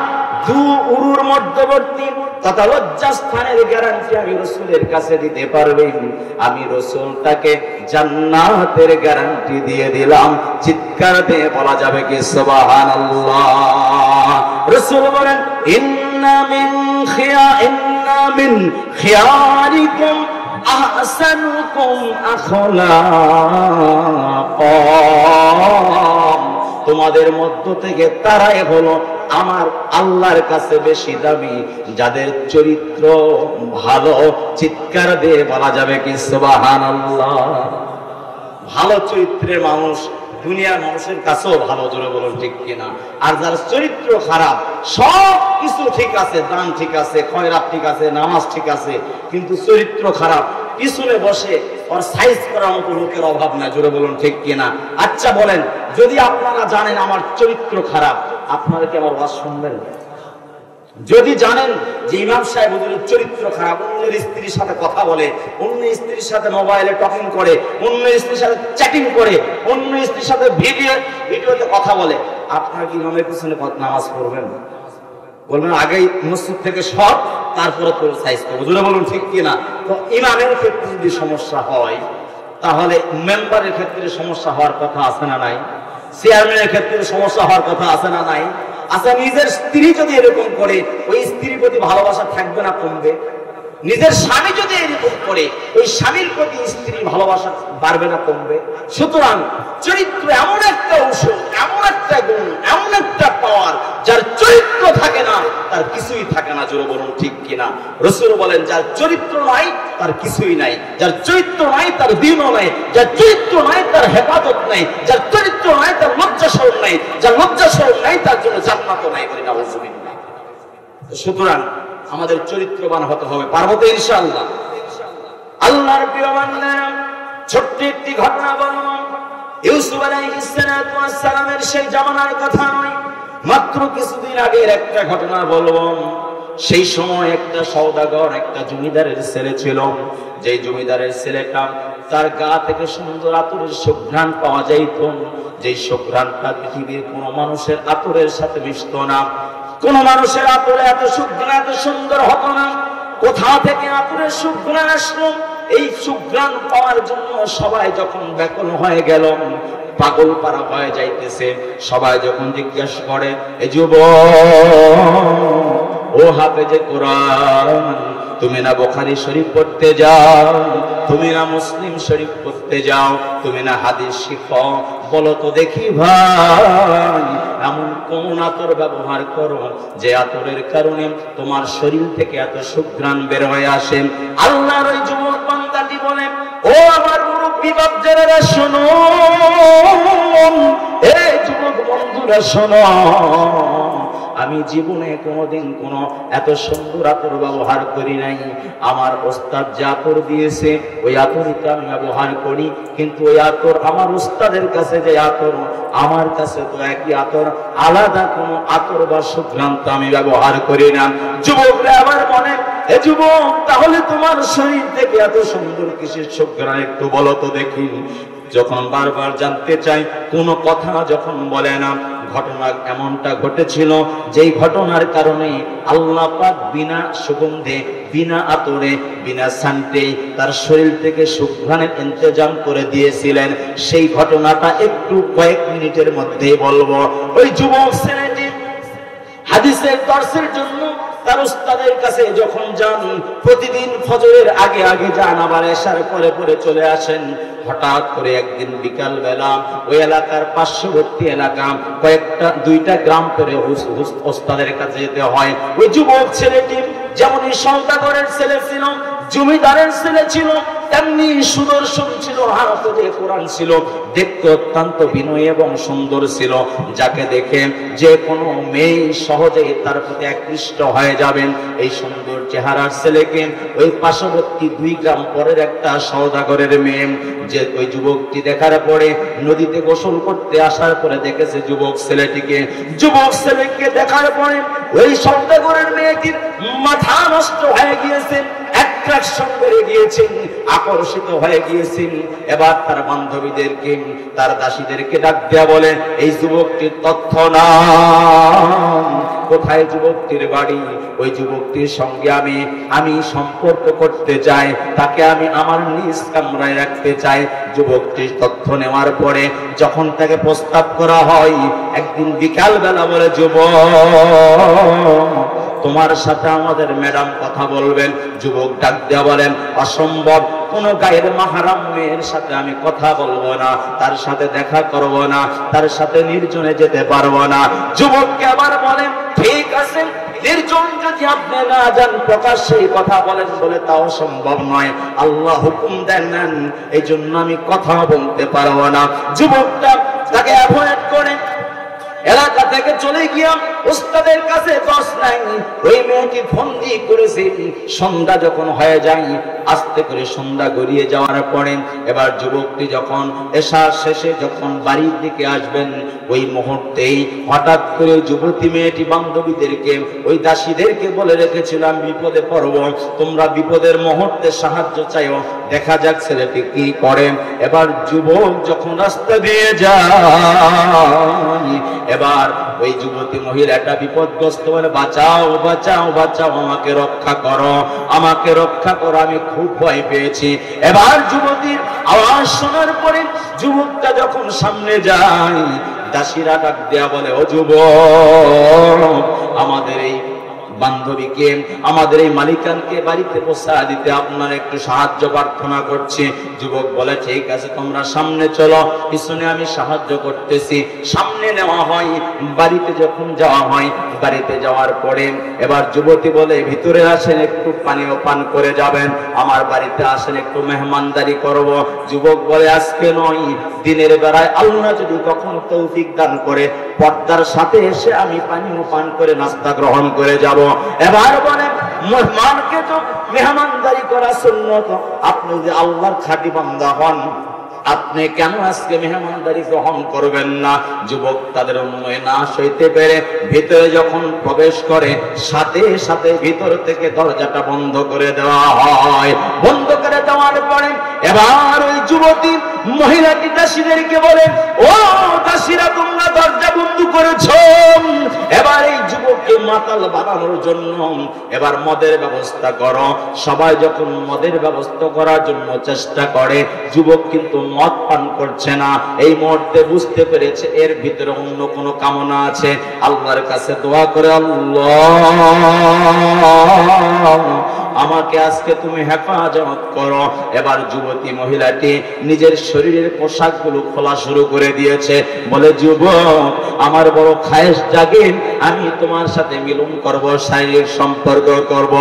দু উরুর মধ্যবর্তী তথা লজ্জাস্থানের গ্যারান্টি আমি রাসূলের কাছে দিতে পারবেন, আমি রাসূল তাকে জান্নাতের গ্যারান্টি দিয়ে দিলাম। চিৎকার দিয়ে বলা যাবে কি সুবহানাল্লাহ? রাসূল বলেন ইন্না মিন খিয়ারিকুম আহসানুকুম আখলাকাম। তোমাদের মধ্য থেকে তারাই হলো আমার আল্লাহর কাছে বেশি দামি, যাদের চরিত্র ভালো। চিৎকার দিয়ে বলা যাবে কি সুবহানাল্লাহ? ভালো চরিত্রের মানুষ দুনিয়ার মানুষের কাছেও ভালো। জোরে বলুন ঠিক কিনা? আর যার চরিত্র খারাপ, সব কিছু ঠিক আছে, দান ঠিক আছে, খয়রাত ঠিক আছে, নামাজ ঠিক আছে, কিন্তু চরিত্র খারাপ, পিছনে বসে ওর সাইজ করার মতো লোকের অভাব না। জোরে বলুন ঠিক কিনা? আচ্ছা বলেন, যদি আপনারা জানেন আমার চরিত্র খারাপ, আপনারা কি আমার ওয়াজ শুনবেন? যদি জানেন যে ইমাম সাহেব হুজুরের চরিত্র খারাপ, অন্যের স্ত্রীর সাথে কথা বলে, অন্য স্ত্রীর সাথে মোবাইলে টকিং করে, অন্য স্ত্রীর সাথে চ্যাটিং করে, অন্য স্ত্রীর সাথে ভিডিওতে কথা বলে, আপনারা কি ইমামের পিছনে নামাজ পড়বেন? বলবেন আগেই মসজিদ থেকে সব, তারপরে তো সাইজ করবো। জোরে বলুন ঠিক কিনা? তো ইমামের ক্ষেত্রে যদি সমস্যা হয়, তাহলে মেম্বারের ক্ষেত্রে সমস্যা হওয়ার কথা আছে না নাই? চেয়ারম্যানের ক্ষেত্রে সমস্যা হওয়ার কথা আছে না নাই? আচ্ছা, নিজের স্ত্রী যদি এরকম করে, ওই স্ত্রীর প্রতি ভালোবাসা থাকবে না কমবে? নিজের স্বামী যদি এরকম করে, ওই স্বামীর প্রতি স্ত্রী ভালোবাসা বাড়বে না কমবে? সুতরাং চরিত্র এমন একটা ঔষধ, এমন একটা গুণ, এমন একটা পাওয়ার, যার চরিত্র থাকে না তার কিছুই থাকে না। জোরে বলুন ঠিক কিনা? রাসূল বলেন, যার চরিত্র নাই তার কিছুই নাই, যার চরিত্র নাই তার দ্বীনও নাই, যার চরিত্র নাই তার হেফাজত নাই, যার চরিত্র নাই তার লজ্জা শরম নাই, যার লজ্জা শরম নাই তার জন্য জান্নাতও নাই। বলি নাউযুবিল্লাহ। সুতরাং আমাদের চরিত্রবান হতে হবে। পারবো তো ইনশাআল্লাহ? আল্লাহর প্রিয় বান্দা, ছোট্ট একটি ঘটনা বলবো। ইউসুফ আলাইহিস সালামের সেই জামানার কথা নয়, মাত্র কিছুদিন আগের একটা ঘটনা বলবো। সেই সময় একটা সওদাগর, একটা জমিদারের ছেলে ছিল। যে জমিদারের ছেলেটা, তার গা থেকে সুন্দর আতরের সুঘ্রাণ পাওয়া যাইত। যে সুঘ্রাণটা পৃথিবীর কোনো মানুষের আতরের সাথে মিশত না। কোন মানুষের আতরে এত সুঘ্রাণ, এত সুন্দর হতো না। কোথা থেকে আতরের সুঘ্রাণ আসলো? এই সুঘ্রাণ পাওয়ার জন্য সবাই যখন ব্যাকুল হয়ে গেল, পাগল পারা হয়ে যাইতেছে, সবাই যখন জিজ্ঞাসা করে, এ যুবক, ও হাফেজে কোরআন, তুমি না বুখারী শরীফ পড়তে যাও, তুমি না মুসলিম শরীফ পড়তে যাও, তুমি না হাদিস শিখো, বলো তো দেখি ভাই, এমন কোন আতর ব্যবহার করো যে আতরের কারণে তোমার শরীর থেকে এত সুঘ্রাণ বের হয়ে আসে? আল্লাহর ওই যুবক বান্দাটি বলে, ও আমার মুরব্বী বাপজানেরা শোনো, এই যুবক বন্ধুরা শোনো, আমি জীবনে কোনোদিন কোনো এত সুন্দর আতর ব্যবহার করি নাই। আমার ওস্তাদ যে আতর দিয়েছে ওই আতরটা আমি ব্যবহার করি, কিন্তু ওই আতর আমার ওস্তাদের কাছে যে আতর, আমার কাছে তো একই আতর, আলাদা কোনো আতর বা সুঘ্রান্ত আমি ব্যবহার করি না। যুবকরা আবার বলে, এ যুবক, তাহলে তোমার শরীর থেকে এত সুন্দর কিসের সুঘ্রাণ একটু বলো তো দেখি। যখন বারবার জানতে চাই, কোনো কথা যখন বলে না। ঘটনা এমনটা ঘটেছিল, যেই ঘটনার কারণে আল্লাহ পাক বিনা সুগন্ধে, বিনা আতরে, বিনা সান্টে তার শরীর থেকে সুঘ্রাণের ইন্তজাম করে দিয়েছিলেন। সেই ঘটনাটা একটু কয়েক মিনিটের মধ্যেই বলবো। ওই যুবক ছেলেটি হাদিসের দর্শের জন্য তার উস্তাদের কাছে যখন যান, প্রতিদিন ফজরের আগে আগে যান, আবার এশার পরে পরে চলে আসেন। হঠাৎ করে একদিন বিকাল বেলা ওই এলাকার পার্শ্ববর্তী এলাকা কয়েকটা, 2টা গ্রাম করে উস্তাদের কাছে যেতে হয়। ওই যুবক ছেলেটি যেমনই সওদাগরের ছেলে ছিল, জমিদারের ছেলে ছিল, তেমনি সুদর্শন ছিল, হাতে যে কোরআন ছিল, দেখতে অত্যন্ত বিনয়ী এবং সুন্দর ছিল, যাকে দেখে যে কোনো মেয়ে সহজেই তার প্রতি আকৃষ্ট হয়ে যাবেন। এই সুন্দর চেহারার ছেলেকে ওই পার্শ্ববর্তী 2 গ্রাম পরের একটা সওদাগরের মেয়ে, যে ওই যুবকটি দেখার পরে নদীতে গোসল করতে আসার পরে দেখেছে যুবক ছেলেটিকে। যুবক ছেলেকে দেখার পরে ওই সওদাগরের মেয়েটি মাথা নষ্ট হয়ে গিয়েছে, অ্যাট্রাকশন বেড়ে গিয়েছেন, আকর্ষিত হয়ে গিয়েছেন। এবার তার বান্ধবীদেরকে, তার দাসীদেরকে ডাক দেয়া বলে, এই যুবকটির তথ্য না, কোথায় যুবকটির বাড়ি? ওই যুবকটির সঙ্গে আমি সম্পর্ক করতে চাই, তাকে আমি আমার নিজ কামরায় রাখতে চাই। যুবকটির তথ্য নেওয়ার পরে যখন তাকে প্রস্তাব করা হয়, একদিন বিকাল বেলা বলে, যুবক, তোমার সাথে আমাদের ম্যাডাম কথা বলবেন। যুবক ডাক দেওয়া বলেন, অসম্ভব, কোন গায়ের মাহরাম মেয়ের সাথে আমি কথা বলবো না, তার সাথে দেখা করব না, তার সাথে নির্জনে যেতে পারবো না। যুবককে আবার বলেন, ঠিক আছে, নির্জন যদি আপনি না যান, প্রকাশ্যে কথা বলেন, বলে তাও সম্ভব নয়, আল্লাহ হুকুম দেন, এই জন্য আমি কথা বলতে পারবো না। যুবকটা তাকে অ্যাভয়েড করে এলাকা থেকে চলে গিয়া উস্তাদের কাছে দোষ নাই। ওই মেয়েটি ফন্দি করেছে। সন্ধ্যা যখন হয়ে যায়, আস্তে করে সন্ধ্যা গড়িয়ে যাওয়ার পরে এবার যুবকটি যখন এশার শেষে যখন বাড়ির দিকে আসবেন, ওই মুহূর্তেই হঠাৎ করে যুবতী মেয়েটি বান্ধবীদেরকে, ওই দাসীদেরকে বলে রেখেছিলাম, বিপদে পড়ব, তোমরা বিপদের মুহূর্তে সাহায্য চাইও, দেখা যাক ছেলেটি কি করে। এবার যুবক যখন রাস্তা দিয়ে যায়, এবার ওই যুবতী মহিলাটা বিপদগ্রস্ত বলে, বাঁচাও বাঁচাও বাঁচাও, আমাকে রক্ষা করো, আমাকে রক্ষা করো, আমি খুব ভয় পেয়েছি। এবার যুবতীর আওয়াজ শোনার পরে যুবকটা যখন সামনে যায়, দাসীরা ডাক দেয়া বলে, ও যুবক, আমাদের এই বান্ধবীকে, আমাদের এই মালিকানকে বাড়িতে পৌঁছা দিতে আপনার একটু সাহায্য প্রার্থনা করছি। যুবক বলে ঠিক আছে তোমরা সামনে চলো, পিছনে আমি সাহায্য করতেছি। সামনে নেওয়া হয়, বাড়িতে যখন যাওয়া হয়, বাড়িতে যাওয়ার পরে এবার যুবতী বলে ভিতরে আসেন, একটু পানীয় পান করে যাবেন, আমার বাড়িতে আসেন, একটু মেহমানদারি করব। যুবক বলে আজকে নয়, দিনের বেলায় আল্লাহ যদি কখনো তৌফিক দান করে পর্দার সাথে এসে আমি পানীয় পান করে নাস্তা গ্রহণ করে যাব। এবার বলে মেহমানকে তো মেহমানদারি করা সুন্নত, আপনি যদি আল্লাহর খাঁটি বান্দা হন আপনি কেন আজকে মেহমানদারি গ্রহণ করবেন না? যুবক তাদের উন্নয়ন না সইতে পেরে ভিতরে যখন প্রবেশ করে সাথে সাথে ভিতর থেকে দরজাটা বন্ধ করে দেওয়া হয়। বন্ধ করে দেওয়ার পরে এবার ওই যুবতী মহিলাটি দাসীদেরকে বলে, ও দাসীরা তোমরা দরজা বন্ধ করেছো। এবার এই যুবককে মাতাল বানানোর জন্য এবার মদের ব্যবস্থা করো। সবাই যখন মদের ব্যবস্থা করার জন্য চেষ্টা করে, যুবক কিন্তু মদ পান করছে না। এই মুহূর্তে বুঝতে পেরেছে এর ভিতরে অন্য কোনো কামনা আছে। আল্লাহর কাছে দোয়া করে, আল্লাহ আমাকে আজকে তুমি হেফাজত করো। এবার যুবতী মহিলাটি নিজের শরীরের পোশাকগুলো খোলা শুরু করে দিয়েছে। বলে যুবক আমার বড় খায়েশ জাগে, আমি তোমার সাথে মিলন করব, শারীরিক সম্পর্ক করব।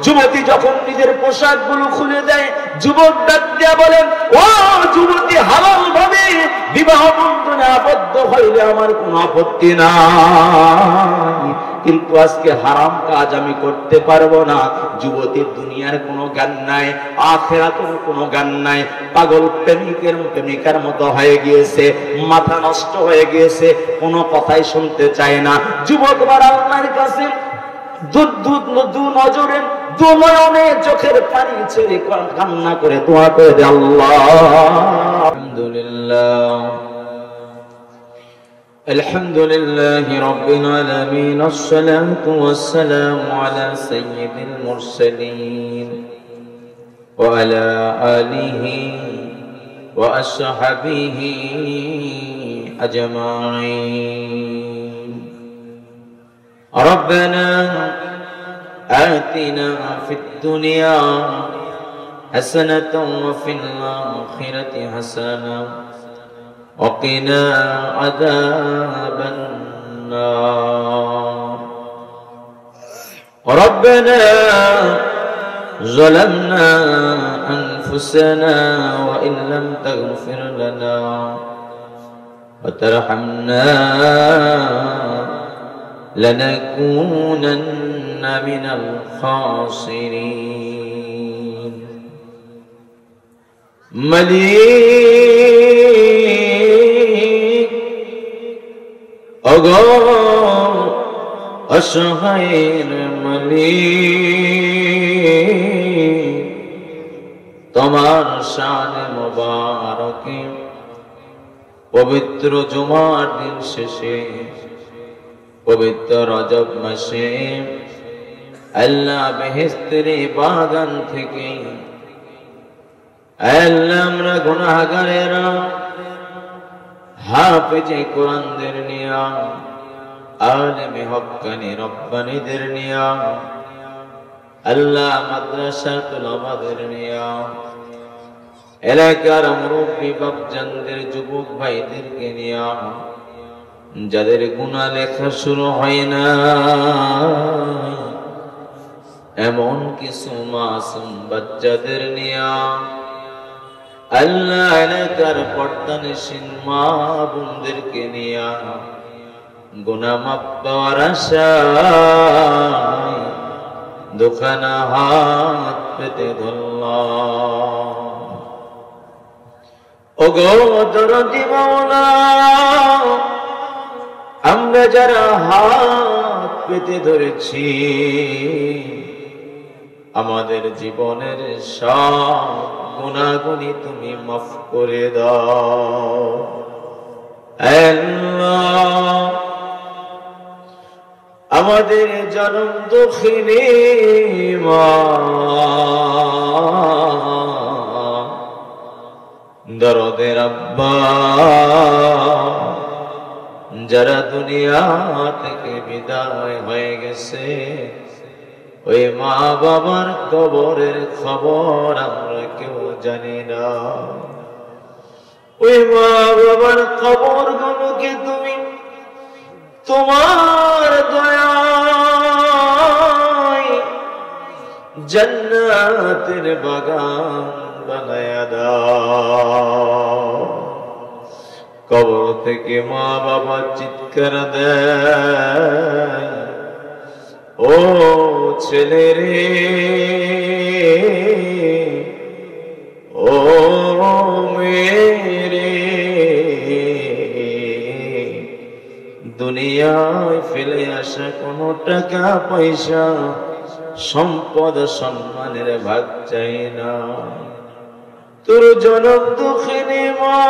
যুবতী যখন নিজের পোশাকগুলো খুলে দেয়, যুবক ডাক দিয়া বলেন, ও যুবতী হালাল ভাবে বিবাহ বন্ধনে আবদ্ধ হইলে আমার কোনো আপত্তি নাই, কিন্তু আজকে হারাম কাজ আমি করতে পারবো না। যুবতীর দুনিয়ার কোনো জ্ঞান নাই, আখিরাতের কোনো জ্ঞান নাই, পাগল প্রেমিকার মতো হয়ে গিয়েছে, মাথা নষ্ট হয়ে গিয়েছে, কোনো কথাই শুনতে চায় না। যুবক বার আল্লাহর কাছে দু নজরে দু নয়নে চোখের পানি ছেড়ে কান্না করে দোয়া করে দে, আল্লাহ আলহামদুলিল্লাহ الحمد لله رب العالمين الصلاة والسلام على سيد المرسلين وعلى آله وأصحابه أجمعين. ربنا آتنا في الدنيا حسنة وفي الآخرة حسنة وقنا عذاب النار. ربنا ظلمنا أنفسنا وإن لم تغفر لنا وترحمنا لنكونن من الخاسرين. ওগো অসহায়ের মালিক, তোমার শান মুবারকে পবিত্র জুমার দিন শেষে পবিত্র রজব মাসে আল্লাহ বেহেশতের বাগান থেকে আল্লাহ আমরা গুনাহগারেরা হাফেজে কোরআনদের নিয়া, আলেমে হক্কানি রব্বানীদের নিয়া, আল্লাহ মাদ্রাসা তুলাবাদের নিয়া, এলাকার মুরব্বী বাপজানদের যুবক ভাইদেরকে নিয়া, যাদের গুনাহ লেখা শুরু হয় না এমন কিছু মাসুম বাচ্চাদের নিয়া, আল্লাহ এলাকার পর্দানিশীন মা বোনদেরকে নিয়া গুনাহ মাফ পাওয়ার আশায় দুখানা হাত পেতে ধরলাম। ওগো দরদি মাওলা, আমরা যারা হাত পেতে ধরেছি আমাদের জীবনের সব গুনাহগুনি তুমি মাফ করে দাও আল্লাহ। আমাদের জনম দুঃখিনী মা, দরদের আব্বা, যারা দুনিয়া থেকে বিদায় হয়ে গেছে ওই মা বাবার কবরের খবর আমরা কেউ জানি না। ওই মা বাবার কবর গুলোকে তুমি তোমার দয়ায় জান্নাতের বাগান বানায়া দাও। কবর থেকে মা বাবা চিৎকার দেয়, ও ছেলে রে, ও মেরে, দুনিয়ায় ফেলে আসা কোনো টাকা পয়সা সম্পদ সম্মানের ভাগ চাই না। তোর জনম দুঃখিনী মা,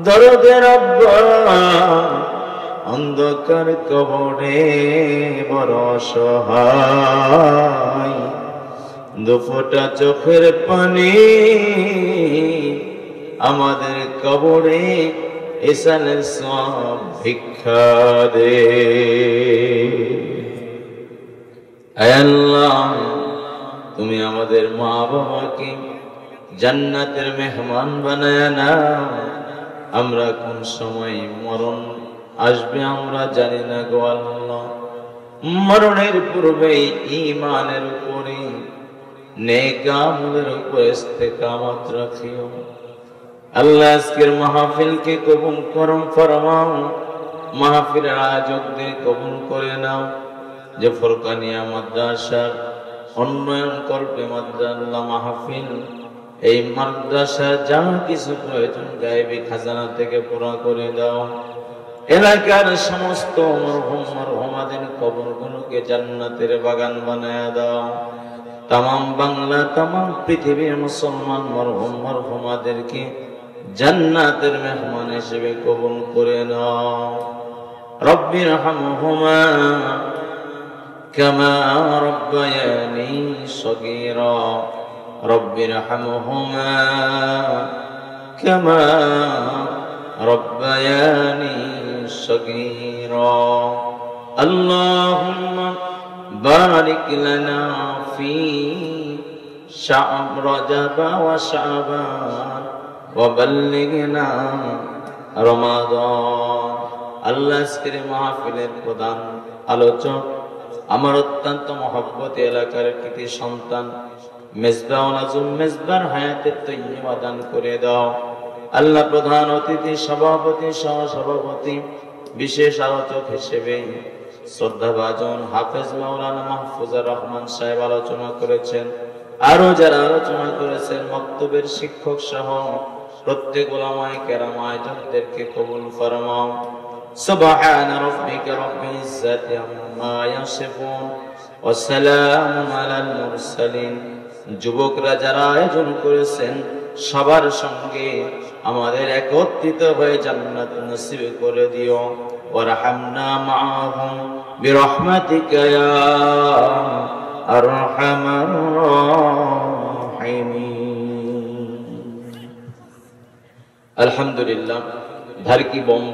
দরদের আব্বা অন্ধকার কবরে বড় অসহায়, দুফোঁটা চোখের পানি আমাদের কবরে ইসানের সব ভিক্ষা দে। আল্লাহ, তুমি আমাদের মা বাবাকে জান্নাতের মেহমান বানায় না। আমরা কোন সময় মরণ আসবে আমরা জানি না গো আল্লাহ। মরণের পূর্বে ঈমানের উপরে নেক আমলের উপরে ইস্তেকামত রাখিও আল্লাহ। আজকের মাহফিলকে কবুল করুন ফরমাও, মাহফিলের আয়োজকদের কবুল করে নাও। যে ফুরকানিয়া মাদ্রাসার উন্নয়ন কল্পে মাদ্রাসা মাহফিল, এই মাদ্রাসার যা কিছু প্রয়োজন গায়েবী খাজানা থেকে পুরা করে দাও। এলাকার সমস্ত মরহুম মরহুমাদের কবরগুলোকে জান্নাতের বাগান বানায়া দাও। তামাম বাংলা তামাম পৃথিবীর মুসলমান মরহুম মরহুমাদেরকে জান্নাতের মেহমান হিসেবে কবুল করে নাও। রব্বিরহামহুমা কামা রব্বায়ানি সগীরা, রব্বিরহামহুমা কামা রব্বায়ানি সগীরা। আল্লাহুম্মা বারিক লানা ফি রজব ওয়া শাবান ওয়া বাল্লিগনা রমাদান। আল্লাহ, আজকের মাহফিলের প্রধান আলোচক আমার অত্যন্ত মহব্বত এলাকার কৃতি সন্তান মেজবাউল আজম মেজবার হায়াতের তৈয়বা দান করে দাও। আল্লাহ, প্রধান অতিথি, সভাপতি, সহসভাপতি, বিশেষ আলোচক হিসেবে শ্রদ্ধাভাজন হাফেজ মাওলানা মাহফুজুর রহমান সাহেব আলোচনা করেছেন। আরো যারা আলোচনা করেছেন, মক্তবের শিক্ষক সহ প্রত্যেক উলামায়ে কেরাম আয়োজকদেরকে কবুল ফরমাও। সুবহানা রাব্বিকা রাব্বিল ইজ্জাতি আম্মা ইয়াসিফুন ওয়া সালামুন আলাল মুরসালিন। যুবকরা যারা আয়োজন করেছেন সবার সঙ্গে আমাদের একত্রিত হয়ে জান্নাত নসিব করে দিও। ওয়ারহামনা মাআহুম বিরহমাতিকা ইয়া আরহামার রাহিমিন। আলহামদুলিল্লাহ। ধারকি বম